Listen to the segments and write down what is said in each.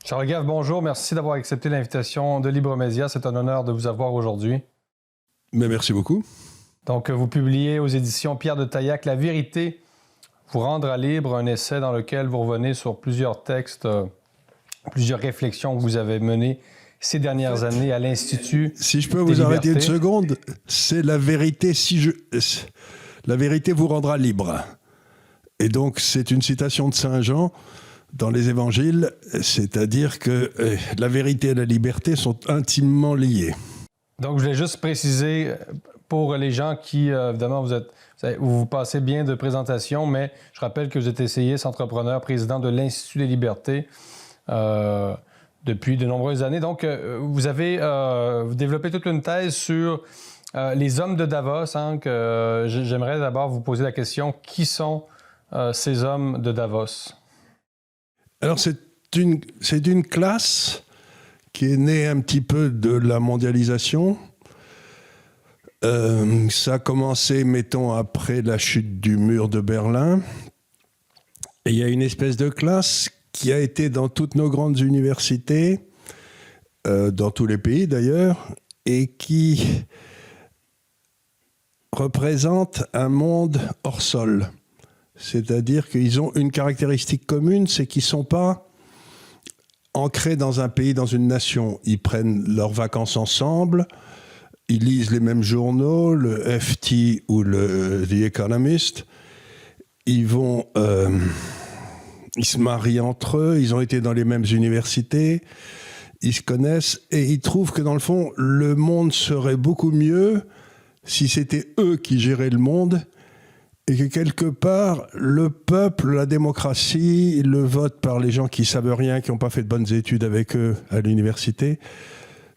Charles Gave, bonjour. Merci d'avoir accepté l'invitation de Libremédia. C'est un honneur de vous avoir aujourd'hui. Mais merci beaucoup. Donc, vous publiez aux éditions Pierre de Taillac La vérité, vous rendre à libre, un essai dans lequel vous revenez sur plusieurs textes, plusieurs réflexions que vous avez menées ces dernières années à l'Institut. Si je peux vous arrêter une seconde, c'est la vérité. La vérité vous rendra libre. Et donc, c'est une citation de Saint Jean dans les évangiles, c'est-à-dire que la vérité et la liberté sont intimement liées. Donc, je voulais juste préciser pour les gens qui, évidemment, vous passez bien de présentation, mais je rappelle que vous êtes essayiste, entrepreneur, président de l'Institut des libertés depuis de nombreuses années. Donc, vous développé toute une thèse sur les hommes de Davos. J'aimerais d'abord vous poser la question, qui sont ces hommes de Davos? Alors, c'est une classe qui est née un petit peu de la mondialisation. Ça a commencé, mettons, après la chute du mur de Berlin. Et il y a une espèce de classe qui a été dans toutes nos grandes universités, dans tous les pays d'ailleurs, et qui représente un monde hors sol. C'est-à-dire qu'ils ont une caractéristique commune, c'est qu'ils ne sont pas ancrés dans un pays, dans une nation. Ils prennent leurs vacances ensemble, ils lisent les mêmes journaux, le FT ou le The Economist. Ils se marient entre eux, ils ont été dans les mêmes universités, ils se connaissent et ils trouvent que dans le fond, le monde serait beaucoup mieux si c'était eux qui géraient le monde. Et que quelque part, le peuple, la démocratie, le vote par les gens qui ne savent rien, qui n'ont pas fait de bonnes études avec eux à l'université,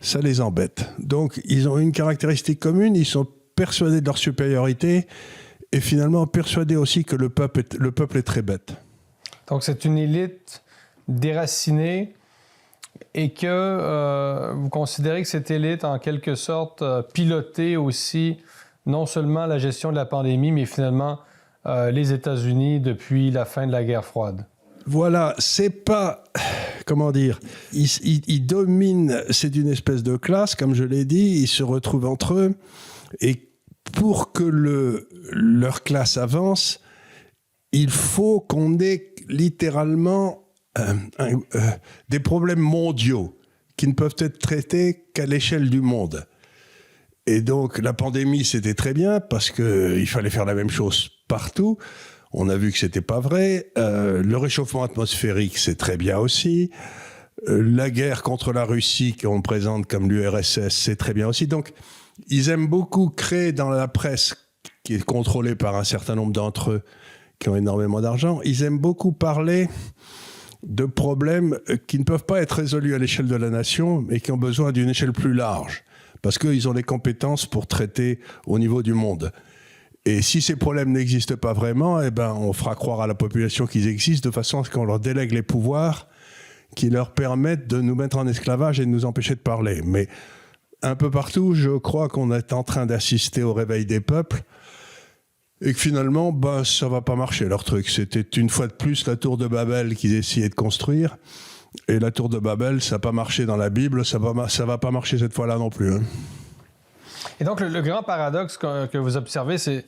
ça les embête. Donc, ils ont une caractéristique commune, ils sont persuadés de leur supériorité et finalement persuadés aussi que le peuple est très bête. Donc, c'est une élite déracinée et que vous considérez que cette élite, en quelque sorte, pilotait aussi non seulement la gestion de la pandémie, mais finalement les États-Unis depuis la fin de la guerre froide. Voilà, c'est pas... Comment dire, ils dominent, c'est une espèce de classe, comme je l'ai dit, ils se retrouvent entre eux, et pour que leur classe avance, il faut qu'on ait littéralement des problèmes mondiaux qui ne peuvent être traités qu'à l'échelle du monde. Et donc, la pandémie, c'était très bien parce qu'il fallait faire la même chose partout. On a vu que c'était pas vrai. Le réchauffement atmosphérique, c'est très bien aussi. La guerre contre la Russie, qu'on présente comme l'URSS, c'est très bien aussi. Donc, ils aiment beaucoup créer dans la presse, qui est contrôlée par un certain nombre d'entre eux, qui ont énormément d'argent, ils aiment beaucoup parler de problèmes qui ne peuvent pas être résolus à l'échelle de la nation, mais qui ont besoin d'une échelle plus large. Parce qu'ils ont les compétences pour traiter au niveau du monde. Et si ces problèmes n'existent pas vraiment, eh ben, on fera croire à la population qu'ils existent de façon à ce qu'on leur délègue les pouvoirs qui leur permettent de nous mettre en esclavage et de nous empêcher de parler. Mais un peu partout, je crois qu'on est en train d'assister au réveil des peuples et que finalement, ça ne va pas marcher leur truc. C'était une fois de plus la tour de Babel qu'ils essayaient de construire. Et la tour de Babel, ça n'a pas marché dans la Bible, ça va pas marcher cette fois-là non plus. Hein. Et donc, le grand paradoxe que vous observez, c'est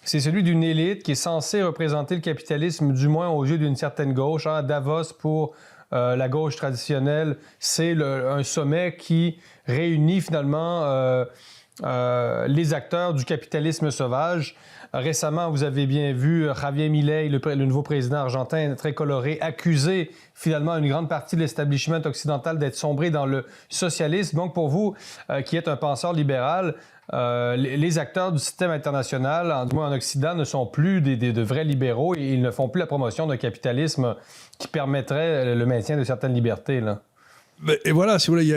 celui d'une élite qui est censée représenter le capitalisme, du moins aux yeux d'une certaine gauche. Davos, pour la gauche traditionnelle, c'est un sommet qui réunit finalement les acteurs du capitalisme sauvage. Récemment, vous avez bien vu Javier Milei, le nouveau président argentin très coloré, accuser finalement une grande partie de l'establishment occidental d'être sombré dans le socialisme. Donc pour vous, qui êtes un penseur libéral, les acteurs du système international, du moins en Occident, ne sont plus de vrais libéraux et ils ne font plus la promotion d'un capitalisme qui permettrait le maintien de certaines libertés, là. Et voilà, si vous voulez, il y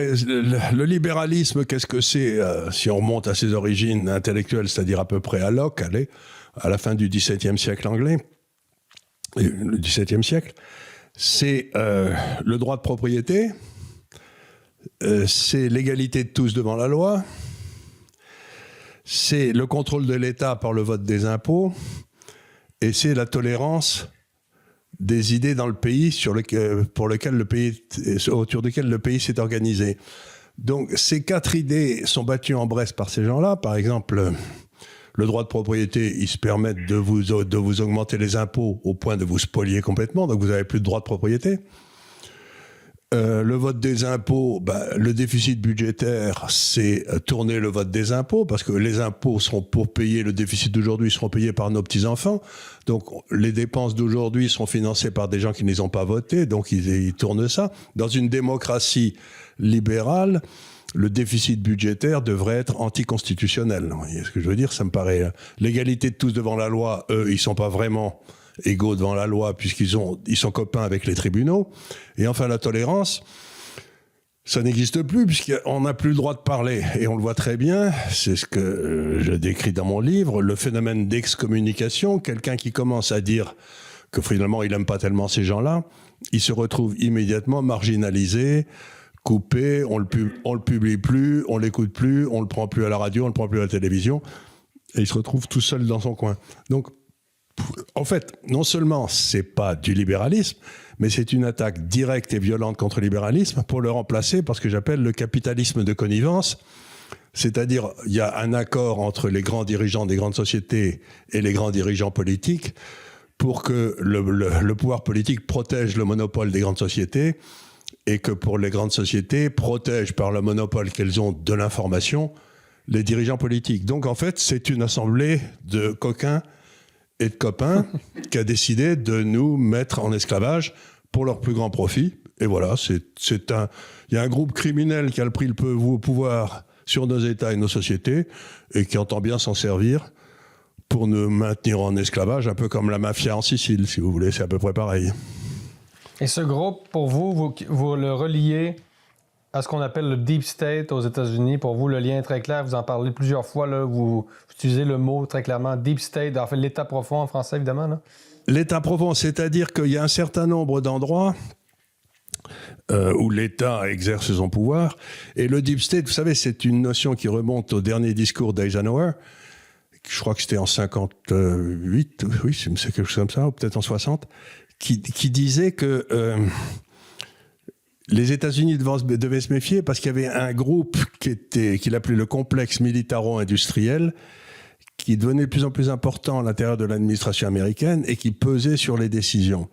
a le libéralisme, qu'est-ce que c'est si on remonte à ses origines intellectuelles, c'est-à-dire à peu près à Locke, à la fin du XVIIe siècle anglais, le XVIIe siècle, c'est le droit de propriété, c'est l'égalité de tous devant la loi, c'est le contrôle de l'État par le vote des impôts, et c'est la tolérance des idées dans le pays autour desquelles le pays s'est organisé. Donc, ces 4 idées sont battues en brèche par ces gens-là. Par exemple, le droit de propriété, ils se permettent de vous augmenter les impôts au point de vous spolier complètement, donc vous n'avez plus de droit de propriété. Le vote des impôts, le déficit budgétaire, c'est tourner le vote des impôts, parce que les impôts seront pour payer le déficit d'aujourd'hui, seront payés par nos petits-enfants. Donc les dépenses d'aujourd'hui seront financées par des gens qui ne les ont pas votées, donc ils tournent ça. Dans une démocratie libérale, le déficit budgétaire devrait être anticonstitutionnel. Vous voyez ce que je veux dire ? Ça me paraît... L'égalité de tous devant la loi, eux, ils ne sont pas vraiment égaux devant la loi puisqu'ils sont copains avec les tribunaux. Et enfin, la tolérance, ça n'existe plus puisqu'on n'a plus le droit de parler. Et on le voit très bien, c'est ce que je décris dans mon livre, le phénomène d'excommunication. Quelqu'un qui commence à dire que finalement, il n'aime pas tellement ces gens-là, il se retrouve immédiatement marginalisé, coupé, on le publie plus, on l'écoute plus, on le prend plus à la radio, on le prend plus à la télévision, et il se retrouve tout seul dans son coin. Donc, en fait, non seulement c'est pas du libéralisme, mais c'est une attaque directe et violente contre le libéralisme pour le remplacer par ce que j'appelle le capitalisme de connivence. C'est-à-dire, il y a un accord entre les grands dirigeants des grandes sociétés et les grands dirigeants politiques pour que le pouvoir politique protège le monopole des grandes sociétés et que pour les grandes sociétés, protègent par le monopole qu'elles ont de l'information les dirigeants politiques. Donc en fait, c'est une assemblée de coquins et de copains qui a décidé de nous mettre en esclavage pour leur plus grand profit. Et voilà, il y a un groupe criminel qui a pris le pouvoir sur nos États et nos sociétés et qui entend bien s'en servir pour nous maintenir en esclavage, un peu comme la mafia en Sicile, si vous voulez, c'est à peu près pareil. Et ce groupe, pour vous le reliez à ce qu'on appelle le Deep State aux États-Unis. Pour vous, le lien est très clair. Vous en parlez plusieurs fois. Là, vous utilisez le mot très clairement Deep State. En fait, l'État profond en français, évidemment. Là. L'État profond, c'est-à-dire qu'il y a un certain nombre d'endroits où l'État exerce son pouvoir. Et le Deep State, vous savez, c'est une notion qui remonte au dernier discours d'Eisenhower. Je crois que c'était en 58, oui, c'est quelque chose comme ça, ou peut-être en 60, qui disait que les États-Unis devaient se méfier parce qu'il y avait un groupe qu'il appelait le complexe militaro-industriel qui devenait de plus en plus important à l'intérieur de l'administration américaine et qui pesait sur les décisions.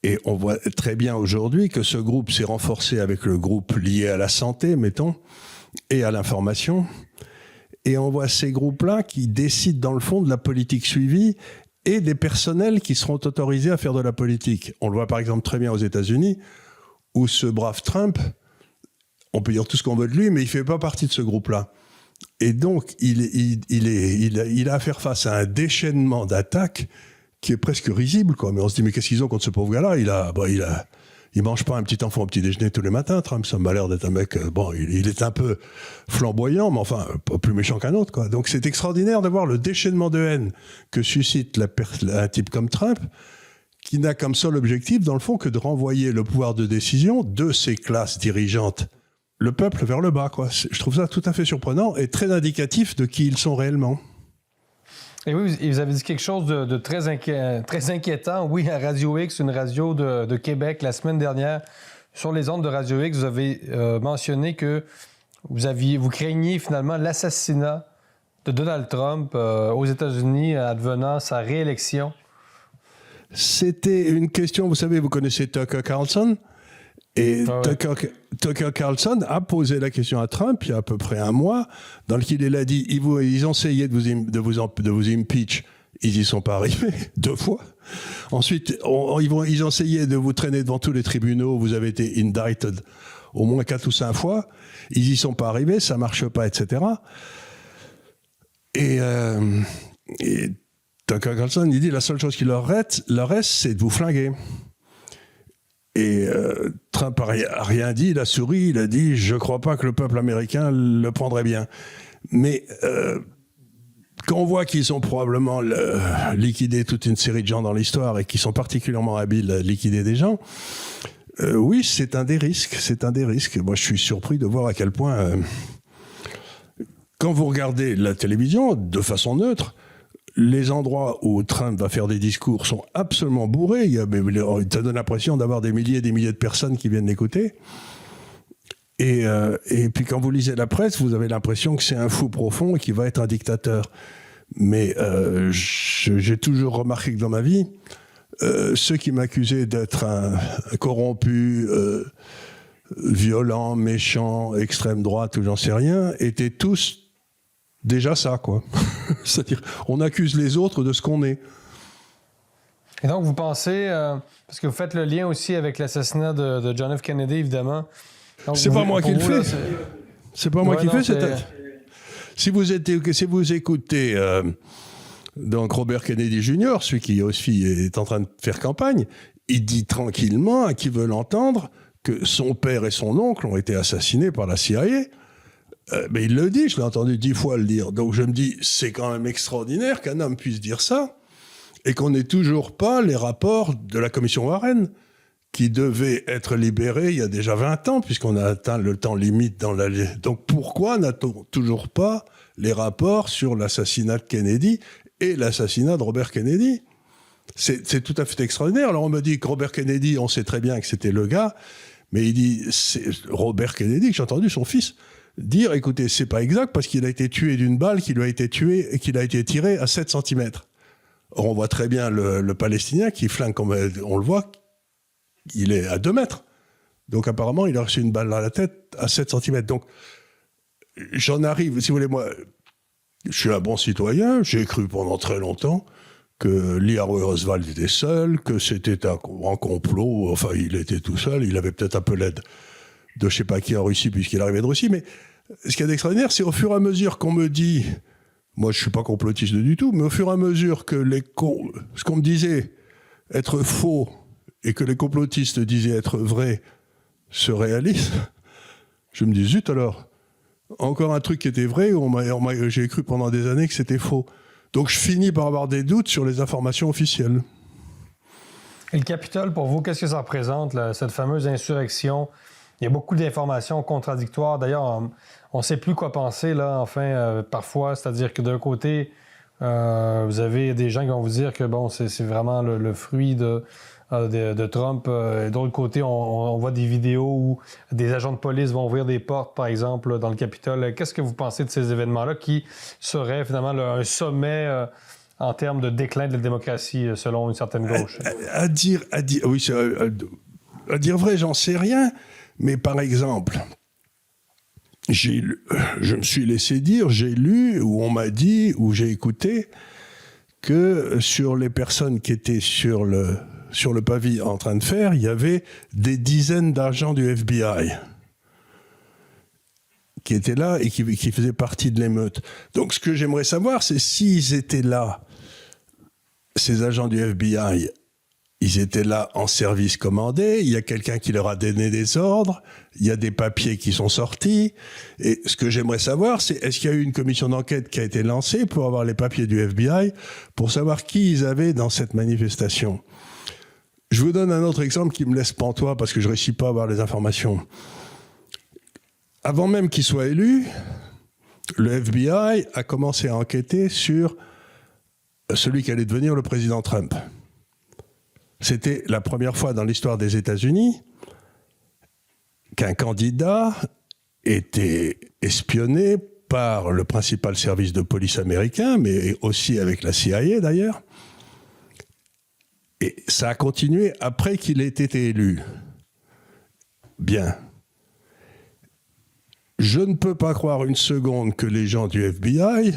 Et on voit très bien aujourd'hui que ce groupe s'est renforcé avec le groupe lié à la santé, mettons, et à l'information. Et on voit ces groupes-là qui décident dans le fond de la politique suivie et des personnels qui seront autorisés à faire de la politique. On le voit par exemple très bien aux États-Unis, où ce brave Trump, on peut dire tout ce qu'on veut de lui, mais il ne fait pas partie de ce groupe-là. Et donc, il a à faire face à un déchaînement d'attaques qui est presque risible, quoi. Mais on se dit, mais qu'est-ce qu'ils ont contre ce pauvre gars-là ? Il mange pas un petit enfant au petit déjeuner tous les matins, Trump. Ça m'a l'air d'être un mec, il est un peu flamboyant, mais enfin, pas plus méchant qu'un autre, quoi. Donc, c'est extraordinaire de voir le déchaînement de haine que suscite un type comme Trump, qui n'a comme seul objectif, dans le fond, que de renvoyer le pouvoir de décision de ces classes dirigeantes, le peuple vers le bas, quoi. Je trouve ça tout à fait surprenant et très indicatif de qui ils sont réellement. Et oui, vous avez dit quelque chose de très inquiétant. Oui, à Radio X, une radio de Québec, la semaine dernière, sur les ondes de Radio X, vous avez mentionné que vous craigniez finalement l'assassinat de Donald Trump aux États-Unis advenant sa réélection. C'était une question, vous savez, vous connaissez Tucker Carlson ? Et Tucker Carlson a posé la question à Trump il y a à peu près un mois, dans lequel il a dit ils ont essayé de vous impeach, ils y sont pas arrivés 2 fois. Ensuite, ils ont essayé de vous traîner devant tous les tribunaux, vous avez été indicted au moins 4 ou 5 fois, ils y sont pas arrivés, ça marche pas, etc. Et Tucker Carlson, il dit la seule chose qui leur reste, c'est de vous flinguer. Et Trump n'a rien dit, il a souri, il a dit « Je ne crois pas que le peuple américain le prendrait bien ». Mais quand on voit qu'ils ont probablement liquidé toute une série de gens dans l'histoire et qu'ils sont particulièrement habiles à liquider des gens, oui, c'est un des risques, Moi, je suis surpris de voir à quel point, quand vous regardez la télévision, de façon neutre, les endroits où Trump va faire des discours sont absolument bourrés. Ça donne l'impression d'avoir des milliers et des milliers de personnes qui viennent l'écouter. Et puis quand vous lisez la presse, vous avez l'impression que c'est un fou profond et qu'il va être un dictateur. Mais j'ai toujours remarqué que dans ma vie, ceux qui m'accusaient d'être un corrompu, violent, méchant, extrême droite ou j'en sais rien, étaient tous déjà ça, quoi. C'est-à-dire, on accuse les autres de ce qu'on est. Et donc, vous pensez, parce que vous faites le lien aussi avec l'assassinat de John F. Kennedy, évidemment. Donc, c'est pas moi qui le fais. C'est pas moi qui le fais. Si vous écoutez donc Robert Kennedy Jr., celui qui aussi est en train de faire campagne, il dit tranquillement à qui veut l'entendre que son père et son oncle ont été assassinés par la CIA. Mais il le dit, je l'ai entendu 10 fois le dire. Donc je me dis, c'est quand même extraordinaire qu'un homme puisse dire ça et qu'on n'ait toujours pas les rapports de la commission Warren qui devait être libérée il y a déjà 20 ans puisqu'on a atteint le temps limite dans la... Donc pourquoi n'a-t-on toujours pas les rapports sur l'assassinat de Kennedy et l'assassinat de Robert Kennedy ? C'est tout à fait extraordinaire. Alors on me dit que Robert Kennedy, on sait très bien que c'était le gars, mais il dit, c'est Robert Kennedy, que j'ai entendu son fils dire, écoutez, c'est pas exact parce qu'il a été tué d'une balle qui lui a été tirée à 7 cm. Or, on voit très bien le Palestinien qui flingue, comme on le voit, il est à 2 mètres. Donc apparemment, il a reçu une balle dans la tête à 7 cm. Donc, j'en arrive, si vous voulez, moi, je suis un bon citoyen, j'ai cru pendant très longtemps que Lee Harvey Oswald était seul, que c'était un grand complot, enfin, il était tout seul, il avait peut-être un peu l'aide de je sais pas qui en Russie, puisqu'il arrivait de Russie, mais ce qui est extraordinaire, c'est au fur et à mesure qu'on me dit, moi je suis pas complotiste du tout, mais au fur et à mesure que ce qu'on me disait être faux et que les complotistes disaient être vrai se réalise, je me dis zut alors, encore un truc qui était vrai, j'ai cru pendant des années que c'était faux. Donc je finis par avoir des doutes sur les informations officielles. Et le Capitole, pour vous, qu'est-ce que ça représente, là, cette fameuse insurrection? Il y a beaucoup d'informations contradictoires. D'ailleurs, on ne sait plus quoi penser, là, enfin, parfois. C'est-à-dire que d'un côté, vous avez des gens qui vont vous dire que, bon, c'est vraiment le fruit de Trump. Et d'autre côté, on voit des vidéos où des agents de police vont ouvrir des portes, par exemple, dans le Capitole. Qu'est-ce que vous pensez de ces événements-là qui seraient, finalement, un sommet en termes de déclin de la démocratie, selon une certaine gauche? À dire vrai, j'en sais rien. Mais par exemple, je me suis laissé dire, j'ai lu, ou on m'a dit, ou j'ai écouté, que sur les personnes qui étaient sur le pavé en train de faire, il y avait des dizaines d'agents du FBI qui étaient là et qui faisaient partie de l'émeute. Donc ce que j'aimerais savoir, c'est s'ils étaient là, ces agents du FBI, ils étaient là en service commandé, il y a quelqu'un qui leur a donné des ordres, il y a des papiers qui sont sortis. Et ce que j'aimerais savoir, c'est est-ce qu'il y a eu une commission d'enquête qui a été lancée pour avoir les papiers du FBI, pour savoir qui ils avaient dans cette manifestation. Je vous donne un autre exemple qui me laisse pantois parce que je ne réussis pas à avoir les informations. Avant même qu'il soit élu, le FBI a commencé à enquêter sur celui qui allait devenir le président Trump. C'était la première fois dans l'histoire des États-Unis qu'un candidat était espionné par le principal service de police américain, mais aussi avec la CIA d'ailleurs. Et ça a continué après qu'il ait été élu. Bien. Je ne peux pas croire une seconde que les gens du FBI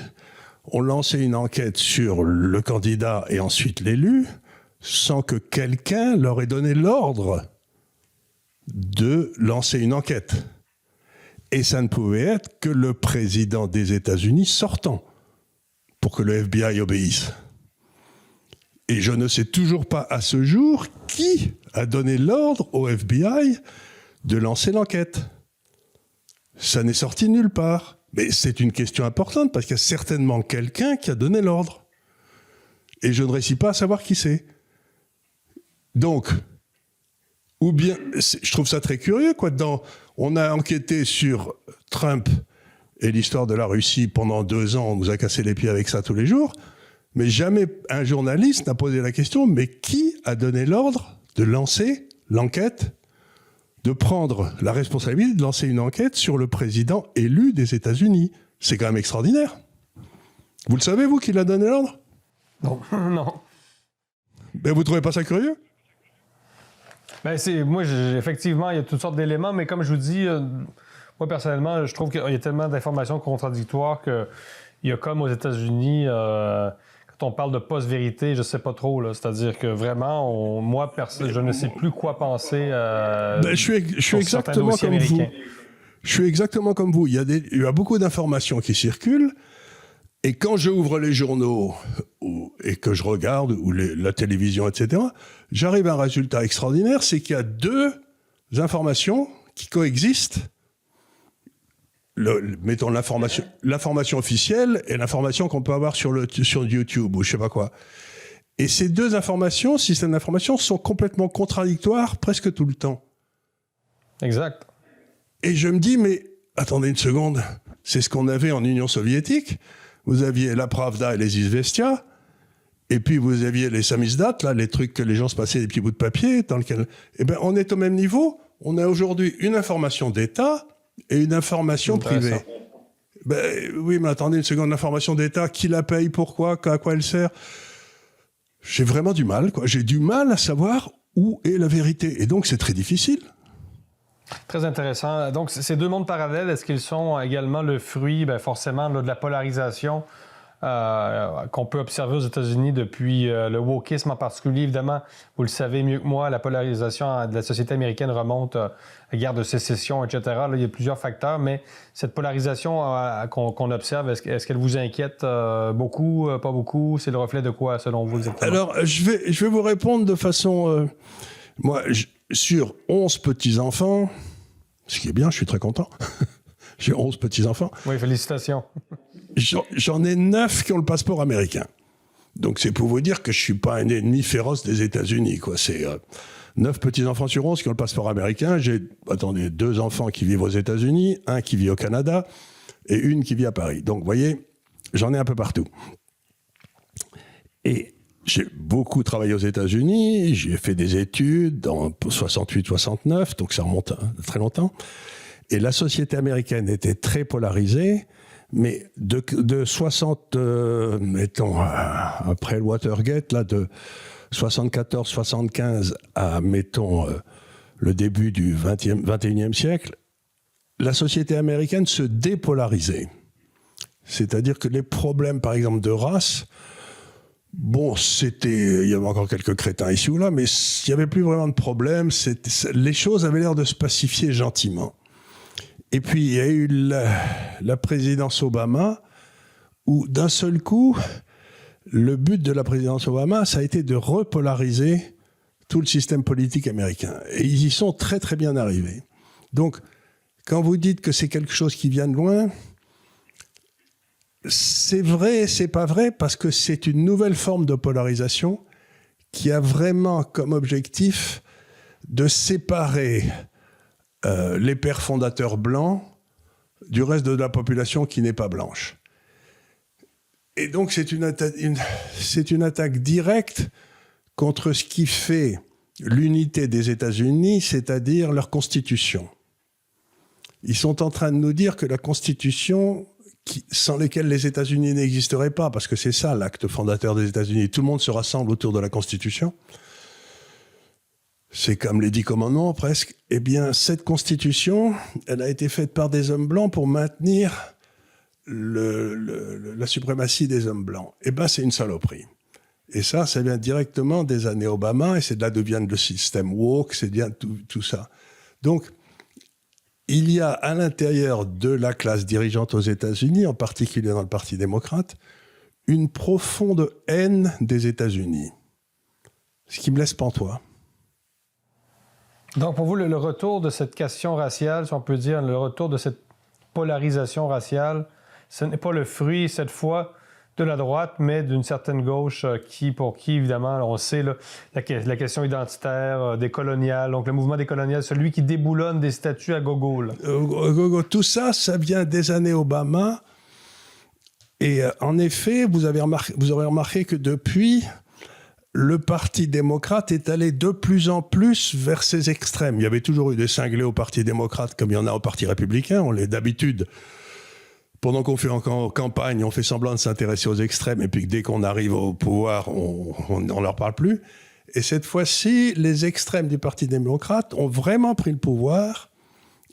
ont lancé une enquête sur le candidat et ensuite l'élu, sans que quelqu'un leur ait donné l'ordre de lancer une enquête. Et ça ne pouvait être que le président des États-Unis sortant pour que le FBI obéisse. Et je ne sais toujours pas à ce jour qui a donné l'ordre au FBI de lancer l'enquête. Ça n'est sorti nulle part. Mais c'est une question importante parce qu'il y a certainement quelqu'un qui a donné l'ordre. Et je ne réussis pas à savoir qui c'est. Donc, ou bien, je trouve ça très curieux, quoi. On a enquêté sur Trump et l'histoire de la Russie pendant 2 ans, on nous a cassé les pieds avec ça tous les jours. Mais jamais un journaliste n'a posé la question, mais qui a donné l'ordre de lancer l'enquête, de prendre la responsabilité de lancer une enquête sur le président élu des États-Unis? C'est quand même extraordinaire. Vous le savez, vous, qui l'a donné l'ordre? Non, non. Ben, vous trouvez pas ça curieux? Ben moi, effectivement, il y a toutes sortes d'éléments, mais comme je vous dis, moi, personnellement, je trouve qu'il y a tellement d'informations contradictoires qu'il y a comme aux États-Unis, quand on parle de post-vérité, je sais pas trop, là. C'est-à-dire que vraiment, moi, je ne sais plus quoi penser je suis exactement comme vous. Je suis exactement comme vous. Il y a beaucoup d'informations qui circulent, et quand j'ouvre les journaux et que je regarde, ou la télévision, etc., j'arrive à un résultat extraordinaire, c'est qu'il y a deux informations qui coexistent. Mettons l'information officielle et l'information qu'on peut avoir sur YouTube ou je sais pas quoi. Et ces deux informations, systèmes d'information, sont complètement contradictoires presque tout le temps. Exact. Et je me dis, mais attendez une seconde, c'est ce qu'on avait en Union soviétique. Vous aviez la Pravda et les Izvestia, et puis vous aviez les samizdat, là, les trucs que les gens se passaient des petits bouts de papier, dans lequel, eh ben, on est au même niveau. On a aujourd'hui une information d'État et une information privée. Ben, oui, mais attendez une seconde, l'information d'État, qui la paye, pourquoi, à quoi elle sert? J'ai vraiment du mal, quoi. J'ai du mal à savoir où est la vérité. Et donc, c'est très difficile. Très intéressant. Donc, ces deux mondes parallèles, est-ce qu'ils sont également le fruit, forcément, là, de la polarisation qu'on peut observer aux États-Unis depuis le wokisme en particulier? Évidemment, vous le savez mieux que moi, la polarisation de la société américaine remonte à la guerre de sécession, etc. Là, il y a plusieurs facteurs, mais cette polarisation qu'on observe, est-ce qu'elle vous inquiète beaucoup, pas beaucoup? C'est le reflet de quoi, selon vous, exactement? Alors, je vais vous répondre de façon... moi, sur 11 petits-enfants, ce qui est bien, je suis très content. J'ai 11 petits-enfants. Oui, félicitations. J'en ai 9 qui ont le passeport américain. Donc c'est pour vous dire que je ne suis pas un ennemi féroce des États-Unis, quoi. C'est 9 petits-enfants sur 11 qui ont le passeport américain. J'ai, 2 enfants qui vivent aux États-Unis, un qui vit au Canada et une qui vit à Paris. Donc vous voyez, j'en ai un peu partout. Et j'ai beaucoup travaillé aux États-Unis, j'ai fait des études en 68-69, donc ça remonte à très longtemps. Et la société américaine était très polarisée, mais de 60, mettons, après le Watergate, là, de 74-75 à, mettons, le début du 21e siècle, la société américaine se dépolarisait. C'est-à-dire que les problèmes, par exemple, de race... Bon, il y avait encore quelques crétins ici ou là, mais il n'y avait plus vraiment de problème. Les choses avaient l'air de se pacifier gentiment. Et puis, il y a eu la présidence Obama, où d'un seul coup, le but de la présidence Obama, ça a été de repolariser tout le système politique américain. Et ils y sont très très bien arrivés. Donc, quand vous dites que c'est quelque chose qui vient de loin... C'est vrai et c'est pas vrai parce que c'est une nouvelle forme de polarisation qui a vraiment comme objectif de séparer les pères fondateurs blancs du reste de la population qui n'est pas blanche. Et donc c'est une attaque directe contre ce qui fait l'unité des États-Unis, c'est-à-dire leur constitution. Ils sont en train de nous dire que la constitution... sans lesquels les États-Unis n'existeraient pas, parce que c'est ça l'acte fondateur des États-Unis. Tout le monde se rassemble autour de la Constitution. C'est comme les 10 commandements, presque. Eh bien, cette Constitution, elle a été faite par des hommes blancs pour maintenir la suprématie des hommes blancs. Eh bien, c'est une saloperie. Et ça vient directement des années Obama, et c'est de là d'où vient le système woke, c'est bien tout ça. Donc, il y a à l'intérieur de la classe dirigeante aux États-Unis, en particulier dans le Parti démocrate, une profonde haine des États-Unis. Ce qui me laisse pantois. Donc pour vous, le retour de cette question raciale, si on peut dire, le retour de cette polarisation raciale, ce n'est pas le fruit, cette fois, de la droite, mais d'une certaine gauche pour qui, évidemment, on sait là, la question identitaire, décoloniale, donc le mouvement décolonial, celui qui déboulonne des statuts à gogo. Tout ça, ça vient des années Obama. Et en effet, vous aurez remarqué que depuis, le Parti démocrate est allé de plus en plus vers ces extrêmes. Il y avait toujours eu des cinglés au Parti démocrate comme il y en a au Parti républicain. On l'est d'habitude. Pendant qu'on fait en campagne, on fait semblant de s'intéresser aux extrêmes et puis dès qu'on arrive au pouvoir, on ne leur parle plus. Et cette fois-ci, les extrêmes du Parti démocrate ont vraiment pris le pouvoir.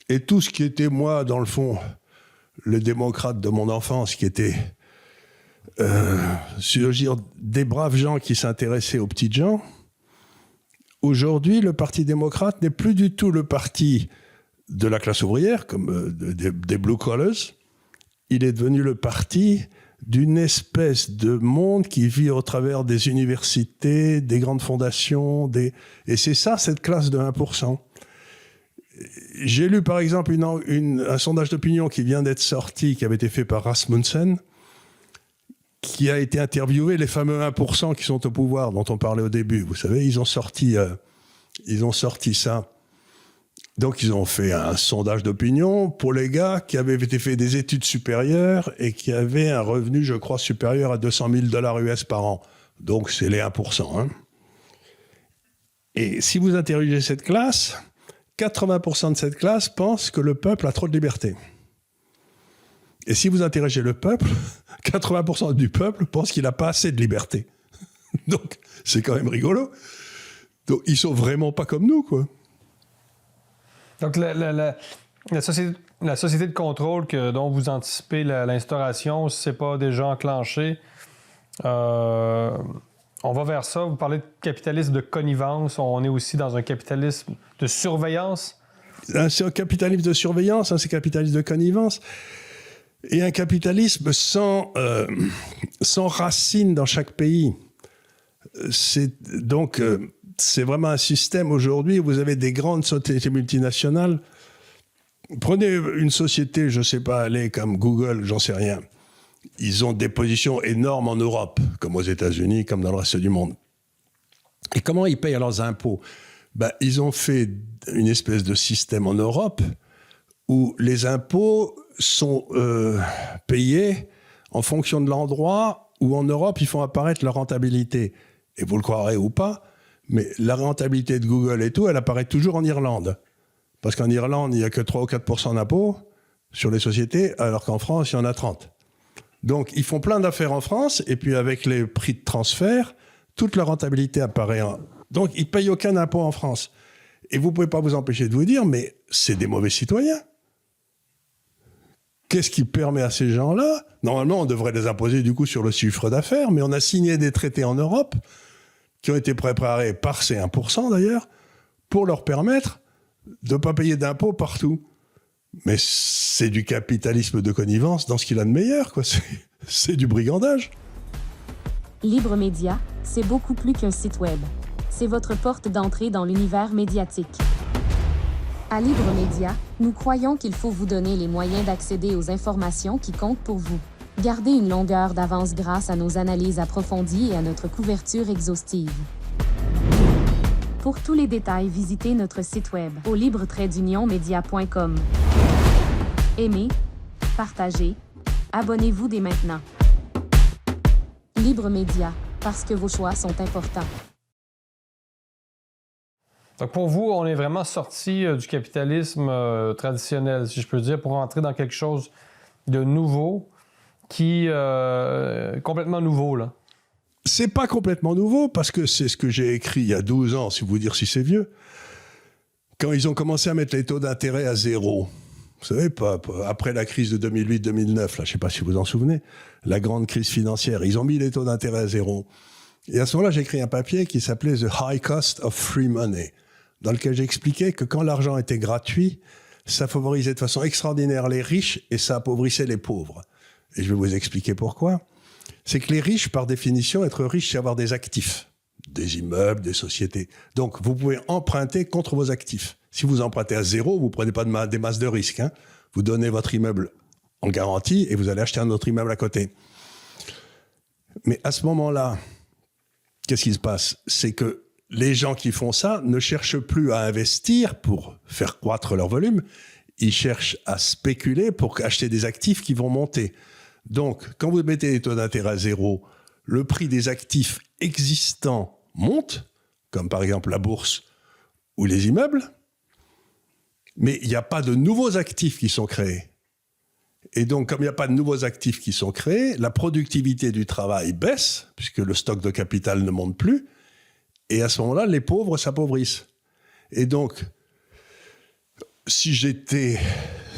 Et tout ce qui était, moi, dans le fond, le démocrate de mon enfance, qui était... des braves gens qui s'intéressaient aux petites gens. Aujourd'hui, le Parti démocrate n'est plus du tout le parti de la classe ouvrière, comme des blue collars. Il est devenu le parti d'une espèce de monde qui vit au travers des universités, des grandes fondations, et c'est ça, cette classe de 1%. J'ai lu, par exemple, un sondage d'opinion qui vient d'être sorti, qui avait été fait par Rasmussen, qui a été interviewé les fameux 1% qui sont au pouvoir, dont on parlait au début. Vous savez, ils ont sorti ça. Donc, ils ont fait un sondage d'opinion pour les gars qui avaient été fait des études supérieures et qui avaient un revenu, je crois, supérieur à 200 000 $ US par an. Donc, c'est les 1%. Hein. Et si vous interrogez cette classe, 80% de cette classe pensent que le peuple a trop de liberté. Et si vous interrogez le peuple, 80% du peuple pense qu'il n'a pas assez de liberté. Donc, c'est quand même rigolo. Donc, ils sont vraiment pas comme nous, quoi. Donc, la société de contrôle dont vous anticipez l'instauration, si ce n'est pas déjà enclenché, on va vers ça. Vous parlez de capitalisme de connivence. On est aussi dans un capitalisme de surveillance. C'est un capitalisme de surveillance, c'est un capitalisme de connivence. Et un capitalisme sans racines dans chaque pays. C'est vraiment un système aujourd'hui où vous avez des grandes sociétés multinationales. Prenez une société, je ne sais pas, comme Google, j'en sais rien. Ils ont des positions énormes en Europe, comme aux États-Unis, comme dans le reste du monde. Et comment ils payent leurs impôts ? Ils ont fait une espèce de système en Europe où les impôts sont payés en fonction de l'endroit où en Europe ils font apparaître leur rentabilité. Et vous le croirez ou pas, mais la rentabilité de Google et tout, elle apparaît toujours en Irlande. Parce qu'en Irlande, il n'y a que 3 ou 4% d'impôts sur les sociétés, alors qu'en France, il y en a 30. Donc, ils font plein d'affaires en France, et puis avec les prix de transfert, toute la rentabilité apparaît. Donc, ils ne payent aucun impôt en France. Et vous ne pouvez pas vous empêcher de vous dire, mais c'est des mauvais citoyens. Qu'est-ce qui permet à ces gens-là ? Normalement, on devrait les imposer du coup sur le chiffre d'affaires, mais on a signé des traités en Europe qui ont été préparés par ces 1% d'ailleurs, pour leur permettre de ne pas payer d'impôts partout. Mais c'est du capitalisme de connivence dans ce qu'il a de meilleur, quoi. C'est du brigandage. Libre Média, c'est beaucoup plus qu'un site web. C'est votre porte d'entrée dans l'univers médiatique. À Libre Média, nous croyons qu'il faut vous donner les moyens d'accéder aux informations qui comptent pour vous. Gardez une longueur d'avance grâce à nos analyses approfondies et à notre couverture exhaustive. Pour tous les détails, visitez notre site web au libre-media.com. Aimez, partagez, abonnez-vous dès maintenant. Libre Média, parce que vos choix sont importants. Donc pour vous, on est vraiment sorti du capitalisme traditionnel, si je peux dire, pour entrer dans quelque chose de nouveau, complètement nouveau, là. C'est pas complètement nouveau, parce que c'est ce que j'ai écrit il y a 12 ans, si vous dire si c'est vieux, quand ils ont commencé à mettre les taux d'intérêt à zéro. Vous savez, après la crise de 2008-2009, là, je ne sais pas si vous vous en souvenez, la grande crise financière, ils ont mis les taux d'intérêt à zéro. Et à ce moment-là, j'ai écrit un papier qui s'appelait « The High Cost of Free Money », dans lequel j'expliquais que quand l'argent était gratuit, ça favorisait de façon extraordinaire les riches et ça appauvrissait les pauvres. Et je vais vous expliquer pourquoi. C'est que les riches, par définition, être riche, c'est avoir des actifs, des immeubles, des sociétés. Donc, vous pouvez emprunter contre vos actifs. Si vous empruntez à zéro, vous ne prenez pas des masses de risques. Hein. Vous donnez votre immeuble en garantie et vous allez acheter un autre immeuble à côté. Mais à ce moment-là, qu'est-ce qui se passe ? C'est que les gens qui font ça ne cherchent plus à investir pour faire croître leur volume, ils cherchent à spéculer pour acheter des actifs qui vont monter. Donc, quand vous mettez les taux d'intérêt à zéro, le prix des actifs existants monte, comme par exemple la bourse ou les immeubles, mais il n'y a pas de nouveaux actifs qui sont créés. Et donc, comme il n'y a pas de nouveaux actifs qui sont créés, la productivité du travail baisse, puisque le stock de capital ne monte plus, et à ce moment-là, les pauvres s'appauvrissent. Et donc, si j'étais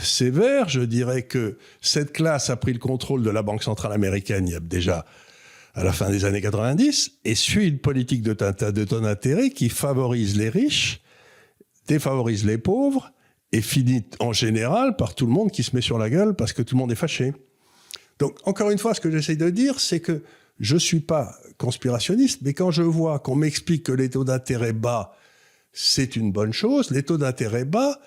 sévère, je dirais que cette classe a pris le contrôle de la Banque centrale américaine il y a déjà à la fin des années 90 et suit une politique de taux d'intérêt qui favorise les riches, défavorise les pauvres et finit en général par tout le monde qui se met sur la gueule parce que tout le monde est fâché. Donc, encore une fois, ce que j'essaye de dire, c'est que je ne suis pas conspirationniste, mais quand je vois qu'on m'explique que les taux d'intérêt bas, c'est une bonne chose, les taux d'intérêt bas,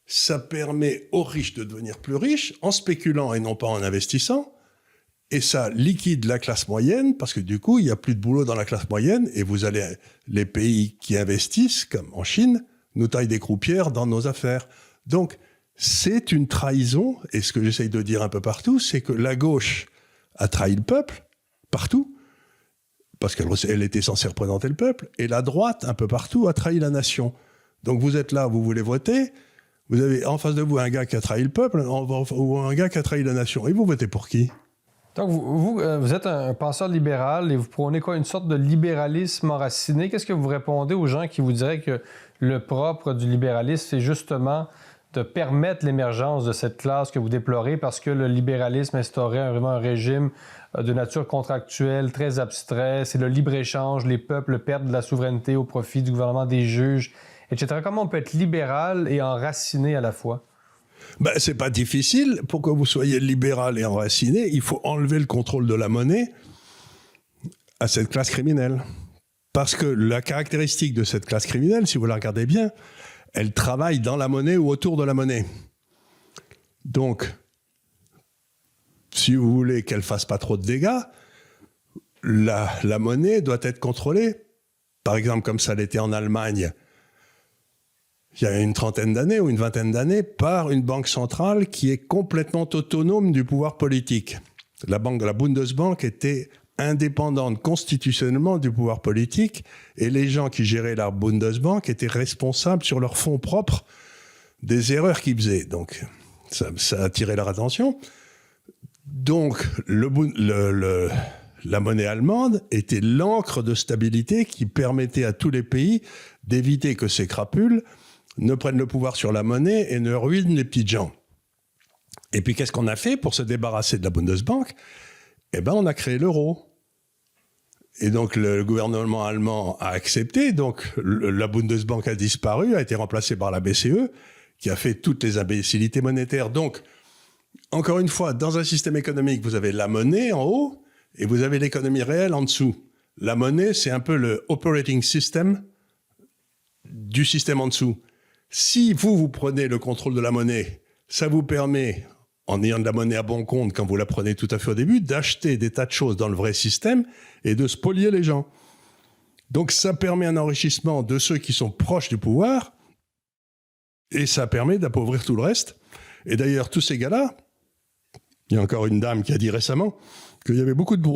ça permet aux riches de devenir plus riches en spéculant et non pas en investissant, et ça liquide la classe moyenne, parce que du coup, il n'y a plus de boulot dans la classe moyenne, et vous allez, les pays qui investissent, comme en Chine, nous taillent des croupières dans nos affaires. Donc, c'est une trahison, et ce que j'essaye de dire un peu partout, c'est que la gauche a trahi le peuple, partout, parce qu'elle était censée représenter le peuple, et la droite, un peu partout, a trahi la nation. Donc vous êtes là, vous voulez voter, vous avez en face de vous un gars qui a trahi le peuple, ou un gars qui a trahi la nation, et vous votez pour qui ? Donc, vous êtes un penseur libéral et vous prônez quoi? Une sorte de libéralisme enraciné. Qu'est-ce que vous répondez aux gens qui vous diraient que le propre du libéralisme, c'est justement de permettre l'émergence de cette classe que vous déplorez parce que le libéralisme instaurait vraiment un régime de nature contractuelle très abstrait. C'est le libre-échange, les peuples perdent de la souveraineté au profit du gouvernement, des juges, etc. Comment on peut être libéral et enraciné à la fois? Ben, c'est pas difficile. Pour que vous soyez libéral et enraciné, il faut enlever le contrôle de la monnaie à cette classe criminelle. Parce que la caractéristique de cette classe criminelle, si vous la regardez bien, elle travaille dans la monnaie ou autour de la monnaie. Donc, si vous voulez qu'elle fasse pas trop de dégâts, la monnaie doit être contrôlée. Par exemple, comme ça l'était en Allemagne, il y a une trentaine d'années ou une vingtaine d'années, par une banque centrale qui est complètement autonome du pouvoir politique. La Bundesbank était indépendante constitutionnellement du pouvoir politique et les gens qui géraient la Bundesbank étaient responsables sur leurs fonds propres des erreurs qu'ils faisaient. Donc, ça a attiré leur attention. Donc, la monnaie allemande était l'encre de stabilité qui permettait à tous les pays d'éviter que ces crapules ne prennent le pouvoir sur la monnaie et ne ruinent les petites gens. Et puis, qu'est-ce qu'on a fait pour se débarrasser de la Bundesbank ? Eh bien, on a créé l'euro. Et donc, le gouvernement allemand a accepté. Donc, la Bundesbank a disparu, a été remplacée par la BCE, qui a fait toutes les imbécilités monétaires. Donc, encore une fois, dans un système économique, vous avez la monnaie en haut et vous avez l'économie réelle en dessous. La monnaie, c'est un peu le operating system du système en dessous. Si vous prenez le contrôle de la monnaie, ça vous permet, en ayant de la monnaie à bon compte, quand vous la prenez tout à fait au début, d'acheter des tas de choses dans le vrai système et de spolier les gens. Donc ça permet un enrichissement de ceux qui sont proches du pouvoir et ça permet d'appauvrir tout le reste. Et d'ailleurs, tous ces gars-là, il y a encore une dame qui a dit récemment qu'il y avait beaucoup de